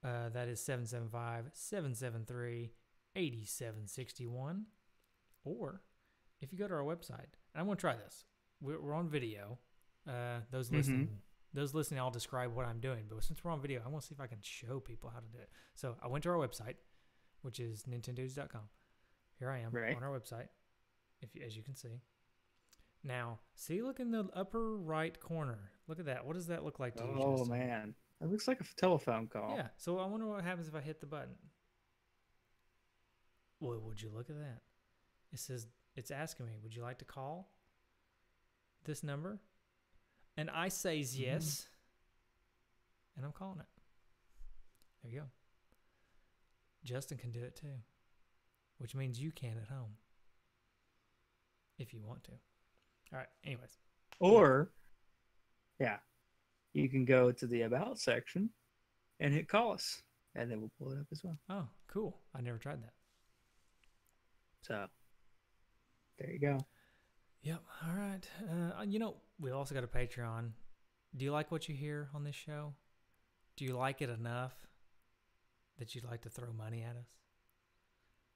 That is 775-773-8761. Or if you go to our website, and I'm going to try this. We're on video. Those listening, I'll describe what I'm doing. But since we're on video, I want to see if I can show people how to do it. So I went to our website, which is nintendo's.com. Here I am on our website, as you can see. Now, see, look in the upper right corner. Look at that. What does that look like to you, Oh, Justin? man. It looks like a telephone call. Yeah, so I wonder what happens if I hit the button. Well, would you look at that? It says, it's asking me, would you like to call this number? And I say yes, and I'm calling it. There you go. Justin can do it too, which means you can at home if you want to. All right, anyways. Or, you can go to the About section and hit call us, and then we'll pull it up as well. Oh, cool. I never tried that. So, there you go. Yep. All right. We also got a Patreon. Do you like what you hear on this show? Do you like it enough that you'd like to throw money at us?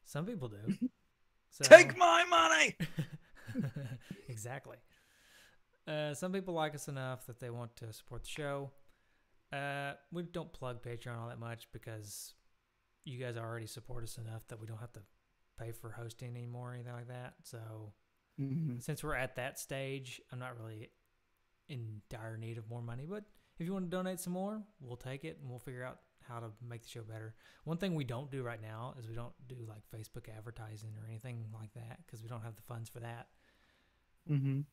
Some people do. So, Take my money! Exactly. Some people like us enough that they want to support the show. We don't plug Patreon all that much because you guys already support us enough that we don't have to pay for hosting anymore or anything like that. So since we're at that stage, I'm not really in dire need of more money. But if you want to donate some more, we'll take it and we'll figure out how to make the show better. One thing we don't do right now is we don't do like Facebook advertising or anything like that because we don't have the funds for that.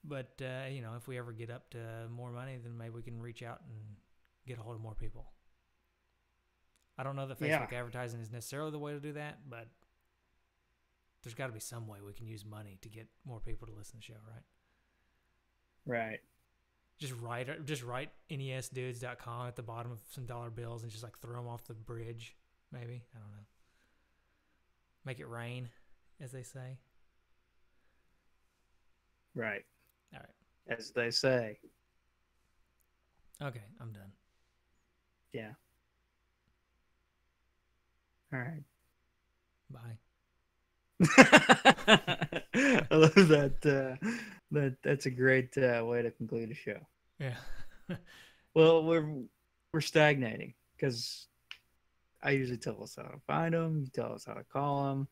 But, if we ever get up to more money, then maybe we can reach out and get a hold of more people. I don't know that Facebook advertising is necessarily the way to do that, but there's got to be some way we can use money to get more people to listen to the show, right? Right. Just write nesdudes.com at the bottom of some dollar bills and just like throw them off the bridge, maybe. I don't know. Make it rain, as they say. Right. All right. As they say. Okay, I'm done. Yeah. All right. Bye. I love that. That's a great way to conclude a show. Yeah. Well, we're stagnating because I usually tell us how to find them. You tell us how to call them.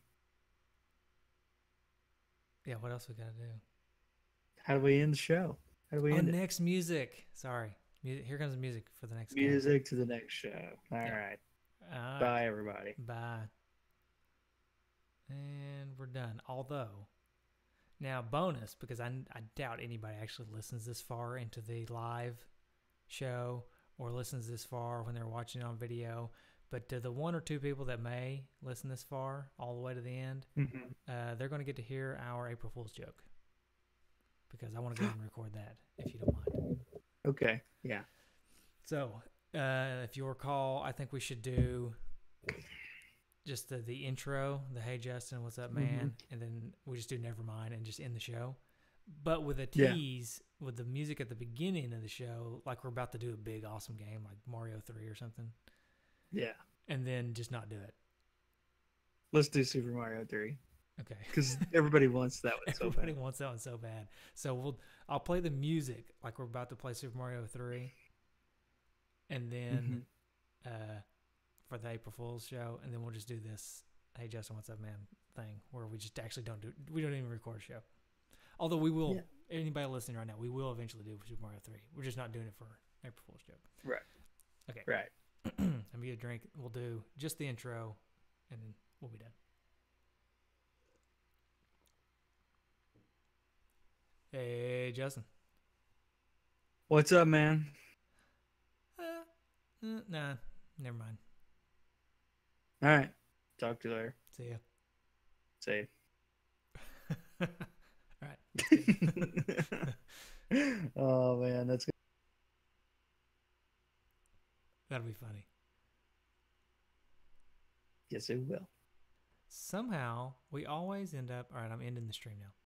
Yeah, what else we got to do? How do we end the show? How do we end it? Next music. Sorry. Here comes the music for the next Music to the next show. All right. Bye, everybody. Bye. And we're done. Although, now bonus, because I doubt anybody actually listens this far into the live show or listens this far when they're watching it on video. But to the one or two people that may listen this far, all the way to the end, they're going to get to hear our April Fool's joke. Because I want to go ahead and record that, if you don't mind. Okay, yeah. So, if you'll recall, I think we should do just the intro, the "Hey Justin, what's up, man?" and then we just do "Nevermind" and just end the show. But with a tease, with the music at the beginning of the show, like we're about to do a big, awesome game, like Mario 3 or something. Yeah. And then just not do it. Let's do Super Mario 3. Okay. Because everybody wants that one so bad. Everybody wants that one so bad. So I'll play the music like we're about to play Super Mario 3. And then for the April Fool's show, and then we'll just do this "Hey Justin, what's up, man" thing where we just actually don't even record a show. Although we will, anybody listening right now, we will eventually do Super Mario 3. We're just not doing it for April Fool's joke. Right. Okay. Right. Let me get a drink. We'll do just the intro, and then we'll be done. Hey, Justin. What's up, man? Nah, never mind. All right. Talk to you later. See ya. See All right. Oh, man. That's good. That'll be funny. Yes, it will. Somehow, we always end up... All right, I'm ending the stream now.